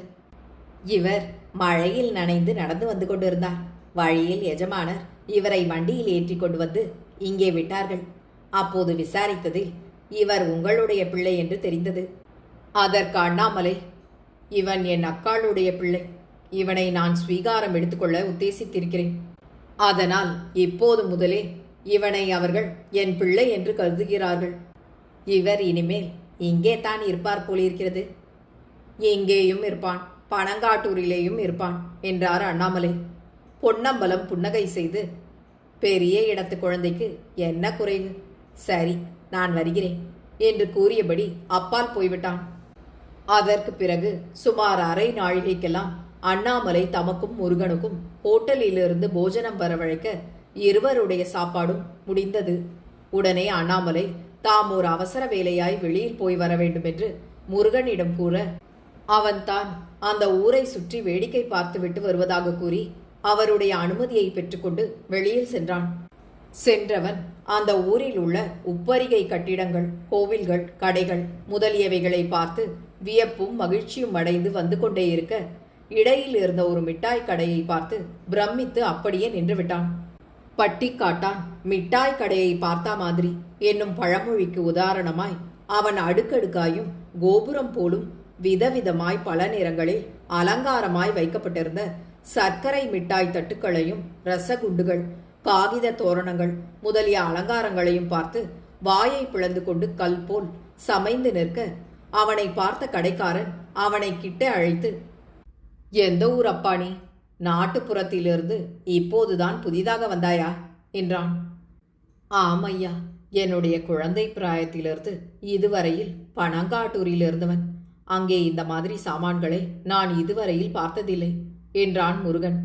இவர் மழையில் நனைந்து நடந்து வந்து கொண்டிருந்தார். வழியில் எஜமானர் இவரை வண்டியில் ஏற்றி கொண்டு வந்து இங்கே விட்டார்கள். அப்போது விசாரித்ததில் இவர் உங்களுடைய பிள்ளை என்று தெரிந்தது. அதற்கு அண்ணாமலை, இவன் என் அக்காளுடைய பிள்ளை. இவனை நான் ஸ்வீகாரம் எடுத்துக்கொள்ள உத்தேசித்திருக்கிறேன். அதனால் இப்போது முதலே இவனை அவர்கள் என் பிள்ளை என்று கருதுகிறார்கள். இவர் இனிமேல் இங்கே தான் இருப்பார் போலிருக்கிறது. இங்கேயும் இருப்பான், பனங்காட்டூரிலேயும் இருப்பான் என்றார் அண்ணாமலை. பொன்னம்பலம் புன்னகை செய்து, பெரிய இடத்து குழந்தைக்கு என்ன குறைவு? சரி, நான் வருகிறேன் என்று கூறியபடி அப்பால் போய்விட்டான். அதற்கு பிறகு சுமார் அரை நாழிகைக்கெல்லாம் அண்ணாமலை தமக்கும் முருகனுக்கும் ஹோட்டலிலிருந்து போஜனம் வரவழைக்க இருவருடைய சாப்பாடும் முடிந்தது. உடனே அண்ணாமலை தாம் ஒரு அவசர வேலையாய் வெளியில் போய் வர வேண்டும் என்று முருகனிடம் கூற, அவன் தான் அந்த ஊரை சுற்றி வேடிக்கை பார்த்துவிட்டு வருவதாக கூறி அவருடைய அனுமதியை பெற்றுக்கொண்டு வெளியில் சென்றான். சென்றவன் அந்த ஊரில் உள்ள உப்பரிகை கட்டிடங்கள், கோவில்கள், கடைகள் முதலியவைகளை பார்த்து வியப்பும் மகிழ்ச்சியும் அடைந்து வந்து கொண்டே இருக்க, இடையில் இருந்த ஒரு மிட்டாய் கடையை பார்த்து பிரமித்து அப்படியே நின்று விட்டான். பட்டிக்காட்டான் மிட்டாய் கடையை பார்த்தா மாதிரி என்னும் பழமொழிக்கு உதாரணமாய் அவன் அடுக்கடுக்காயும் கோபுரம் போலும் விதவிதமாய் பல நிறங்களில் அலங்காரமாய் வைக்கப்பட்டிருந்த சர்க்கரை மிட்டாய் தட்டுக்களையும், ரசகுண்டுகள், காகித தோரணங்கள் முதலிய அலங்காரங்களையும் பார்த்து வாயை பிளந்து கொண்டு கல் போல் சமைந்து நிற்க, அவனை பார்த்த கடைக்காரன் அவனை கிட்ட அழைத்து, "எந்த ஊர் அப்பா நீ? நாட்டுப்புறத்திலிருந்து இப்போதுதான் புதிதாக வந்தாயா?" என்றான். "ஆமையா, என்னுடைய குழந்தை பிராயத்திலிருந்து இதுவரையில் பனங்காட்டூரில் இருந்தவன். அங்கே இந்த மாதிரி சாமான்களை நான் இதுவரையில் பார்த்ததில்லை" என்றான் முருகன்.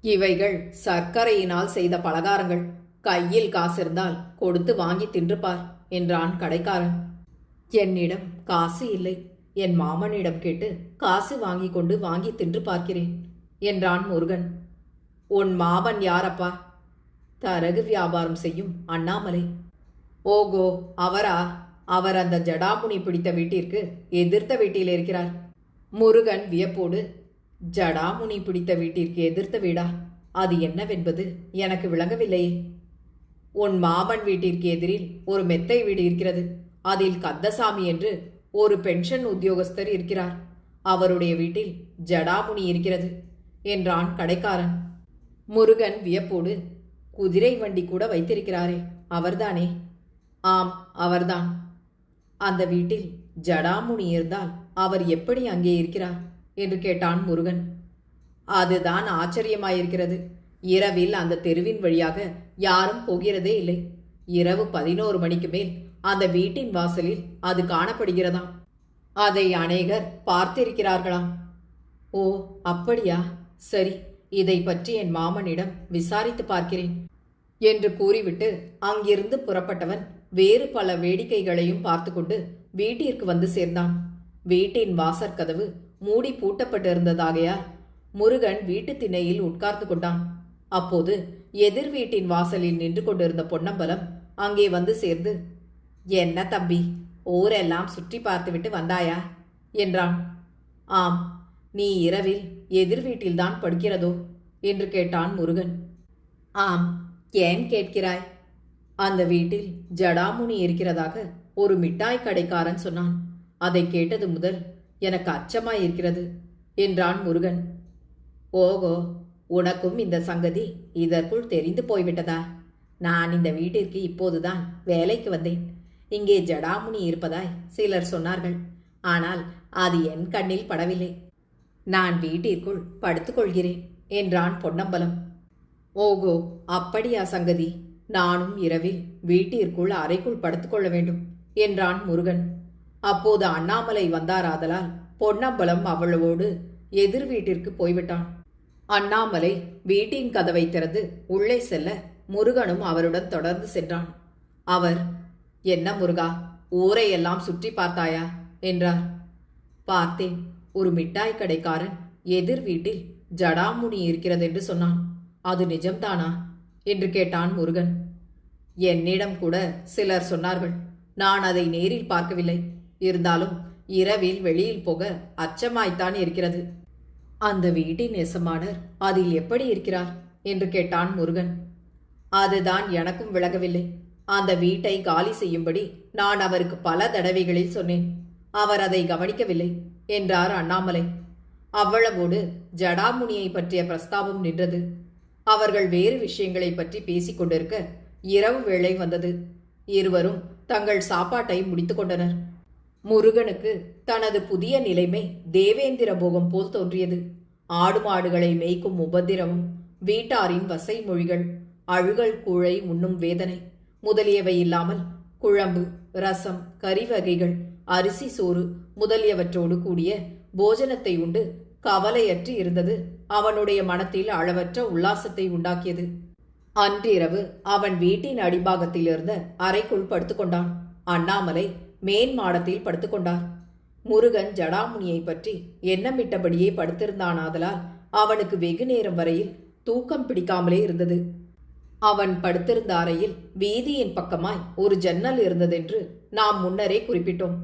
"இவைகள் சர்க்கரையினால் செய்த பலகாரங்கள். கையில் காசிருந்தால் கொடுத்து வாங்கி தின்றுப்பார்" என்றான் கடைக்காரன். "என்னிடம் காசு இல்லை. என் மாமனிடம் கேட்டு காசு வாங்கி கொண்டு வாங்கி தின்று பார்க்கிறேன்" என்றான் முருகன். "உன் மாமன் யாரப்பா?" "தரகு வியாபாரம் செய்யும் அண்ணாமலை." "ஓகோ, அவரா? அவர் அந்த ஜடாமுனி பிடித்த வீட்டிற்கு எதிர்த்த வீட்டில் இருக்கிறார்." முருகன் வியப்போடு, "ஜடாமுனி பிடித்த வீட்டிற்கு எதிர்த்த வீடா? அது என்னவென்பது எனக்கு விளங்கவில்லையே." "உன் மாமன் வீட்டிற்கு எதிரில் ஒரு மெத்தை வீடு இருக்கிறது. அதில் கந்தசாமி என்று ஒரு பென்ஷன் உத்தியோகஸ்தர் இருக்கிறார். அவருடைய வீட்டில் ஜடாமுனி இருக்கிறது" என்றான் கடைக்காரன். முருகன் வியப்போடு, "குதிரை வண்டி கூட வைத்திருக்கிறாரே, அவர்தானே?" "ஆம், அவர்தான்." "அந்த வீட்டில் ஜடாமுனி இருந்தால் அவர் எப்படி அங்கே இருக்கிறார்?" என்று கேட்டான் முருகன். "அதுதான் ஆச்சரியமாயிருக்கிறது. இரவில் அந்த தெருவின் வழியாக யாரும் போகிறதே இல்லை. இரவு 11 மணிக்கு மேல் அந்த வீட்டின் வாசலில் அது காணப்படுகிறதாம். அதை அநேகர் பார்த்திருக்கிறார்களாம்." "ஓ, அப்படியா? சரி, இதை பற்றி என் மாமனிடம் விசாரித்து பார்க்கிறேன்" என்று கூறிவிட்டு அங்கிருந்து புறப்பட்டவன் வேறு பல வேடிக்கைகளையும் பார்த்து கொண்டு வீட்டிற்கு வந்து சேர்ந்தான். வீட்டின் வாசற்கதவு மூடி பூட்டப்பட்டிருந்ததாகையால் முருகன் வீட்டு திண்ணையில் உட்கார்ந்து கொண்டான். அப்போது எதிர் வீட்டின் வாசலில் நின்று கொண்டிருந்த பொன்னம்பலம் அங்கே வந்து சேர்ந்து, "என்ன தம்பி, ஊரெல்லாம் சுற்றி பார்த்துவிட்டு வந்தாயா?" என்றான். "ஆம்." "நீ இரவில் எதிர் வீட்டில்தான் படுக்கிறதோ?" என்று கேட்டான் முருகன். "ஆம்." "ஏன் கேட்கிறாய்?" "அந்த வீட்டில் ஜடாமுனி இருக்கிறதாக ஒரு மிட்டாய் கடைக்காரன் சொன்னான். அதை கேட்டது முதல் எனக்கு அச்சமாயிருக்கிறது" என்றான் முருகன். "ஓகோ, உனக்கும் இந்த சங்கதி இதற்குள் தெரிந்து போய்விட்டதா? நான் இந்த வீட்டிற்கு இப்போதுதான் வேலைக்கு வந்தேன். இங்கே ஜடாமுனி இருப்பதாய் சிலர் சொன்னார்கள். ஆனால் அது என் கண்ணில் படவில்லை. நான் வீட்டிற்குள் படுத்துக்கொள்கிறேன்" என்றான் பொன்னம்பலம். "ஓகோ, அப்படியா சங்கதி? நானும் இரவில் வீட்டிற்குள் அறைக்குள் படுத்துக்கொள்ள வேண்டும்" என்றான் முருகன். அப்போது அண்ணாமலை வந்தாராதலால் பொன்னம்பலம் அவளோடு எதிர் வீட்டிற்கு போய்விட்டான். அண்ணாமலை வீட்டின் கதவை திறந்து உள்ளே செல்ல முருகனும் அவருடன் தொடர்ந்து சென்றான். அவர், "என்ன முருகா, ஊரையெல்லாம் சுற்றி பார்த்தாயா?" என்றார். "பார்த்தேன். ஒரு மிட்டாய் கடைக்காரன் எதிர் வீட்டில் ஜடாமுனி இருக்கிறதென்று சொன்னான். அது நிஜம்தானா?" என்று கேட்டான் முருகன். "என்னிடம் கூட சிலர் சொன்னார்கள். நான் அதை நேரில் பார்க்கவில்லை. இருந்தாலும் இரவில் வெளியில் போக அச்சமாய்த்தான் இருக்கிறது." "அந்த வீட்டின் எசமானர் அதில் எப்படி இருக்கிறார்?" என்று கேட்டான் முருகன். "அதுதான் எனக்கும் விளங்கவில்லை. அந்த வீட்டை காலி செய்யும்படி நான் அவருக்கு பல தடவைகளில் சொன்னேன். அவர் அதை கவனிக்கவில்லை" என்றார் அண்ணாமலை. அவ்வளவோடு ஜடாமுனியை பற்றிய பிரஸ்தாபம் நின்றது. அவர்கள் வேறு விஷயங்களை பற்றி பேசிக் கொண்டிருக்க இரவு வேளை வந்தது. இருவரும் தங்கள் சாப்பாட்டை முடித்துக் கொண்டனர். முருகனுக்கு தனது புதிய நிலைமை தேவேந்திர போகம் போல் தோன்றியது. ஆடு மாடுகளை மேய்க்கும் உபத்திரமும், வீட்டாரின் வசை மொழிகள், அழுகல் கூழை உண்ணும் வேதனை முதலியவை இல்லாமல் குழம்பு, ரசம், கறி வகைகள், அரிசி சோறு முதலியவற்றோடு கூடிய போஜனத்தை உண்டு கவலையற்று இருந்தது அவனுடைய மனத்தில் அளவற்ற உல்லாசத்தை உண்டாக்கியது. அன்றிரவு அவன் வீட்டின் அடிபாகத்தில் இருந்த அறைக்குள் படுத்துக்கொண்டான். அண்ணாமலை மேன் மாடத்தில் படுத்துக்கொண்டார். முருகன் ஜடாமுனியை பற்றி எண்ணமிட்டபடியே படுத்திருந்தானாதலால் அவனுக்கு வெகு நேரம் வரையில் தூக்கம் பிடிக்காமலே இருந்தது. அவன் படுத்திருந்த அறையில் வீதியின் பக்கமாய் ஒரு ஜன்னல் இருந்ததென்று நாம் முன்னரே குறிப்பிட்டோம்.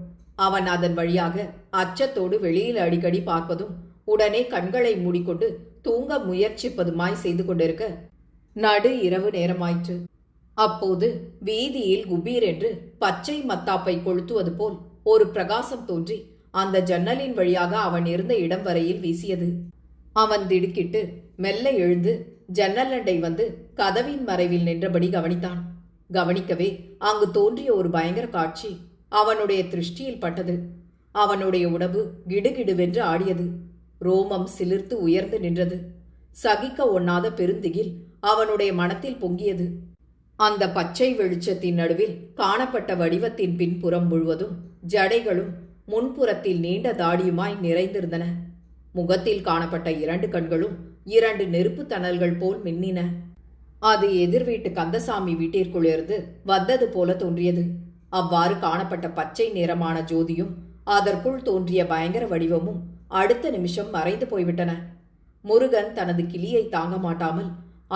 அவன் அதன் வழியாக அச்சத்தோடு வெளியில் அடிக்கடி பார்ப்பதும் உடனே கண்களை மூடிக்கொண்டு தூங்க முயற்சிப்பதுமாய் செய்து கொண்டிருக்க நடு இரவு நேரமாயிற்று. அப்போது வீதியில் குபீர் என்று பச்சை மத்தாப்பை கொளுத்துவது போல் ஒரு பிரகாசம் தோன்றி அந்த ஜன்னலின் வழியாக அவன் இருந்த இடம் வரையில் வீசியது. அவன் திடுக்கிட்டு மெல்ல எழுந்து ஜன்னல் அண்டை வந்து கதவின் மறைவில் நின்றபடி கவனித்தான். கவனிக்கவே அங்கு தோன்றிய ஒரு பயங்கர காட்சி அவனுடைய திருஷ்டியில் பட்டது. அவனுடைய உடம்பு கிடுகிடுவென்று ஆடியது. ரோமம் சிலிர்த்து உயர்ந்து நின்றது. சகிக்க ஒண்ணாத பெருந்திகில் அவனுடைய மனத்தில் பொங்கியது. அந்த பச்சை வெளிச்சத்தின் நடுவில் காணப்பட்ட வடிவத்தின் பின்புறம் முழுவதும் ஜடைகளும் முன்புறத்தில் நீண்ட தாடியுமாய் நிறைந்திருந்தன. முகத்தில் காணப்பட்ட 2 கண்களும் 2 நெருப்பு தணல்கள் போல் மின்னின. அது எதிர் வீட்டு கந்தசாமி வீட்டிற்குள்ளிருந்து வந்தது போல தோன்றியது. அவ்வாறு காணப்பட்ட பச்சை நிறமான ஜோதியும் அதற்குள் தோன்றிய பயங்கர வடிவமும் அடுத்த நிமிஷம் மறைந்து போய்விட்டன. முருகன் தனது கிளியை தாங்க மாட்டாமல்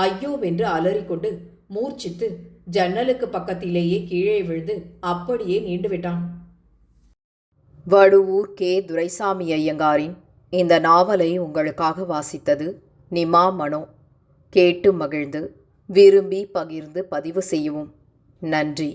ஐயோவென்று அலறிக்கொண்டு மூர்ச்சித்து ஜன்னலுக்கு பக்கத்திலேயே கீழே விழுந்து அப்படியே நீண்டுவிட்டான். வடுவூர் கே. துரைசாமி ஐயங்காரின் இந்த நாவலை உங்களுக்காக வாசித்தது நிமா மனோ. கேட்டு மகிழ்ந்து விரும்பி பகிர்ந்து பதிவு செய்யவும். நன்றி.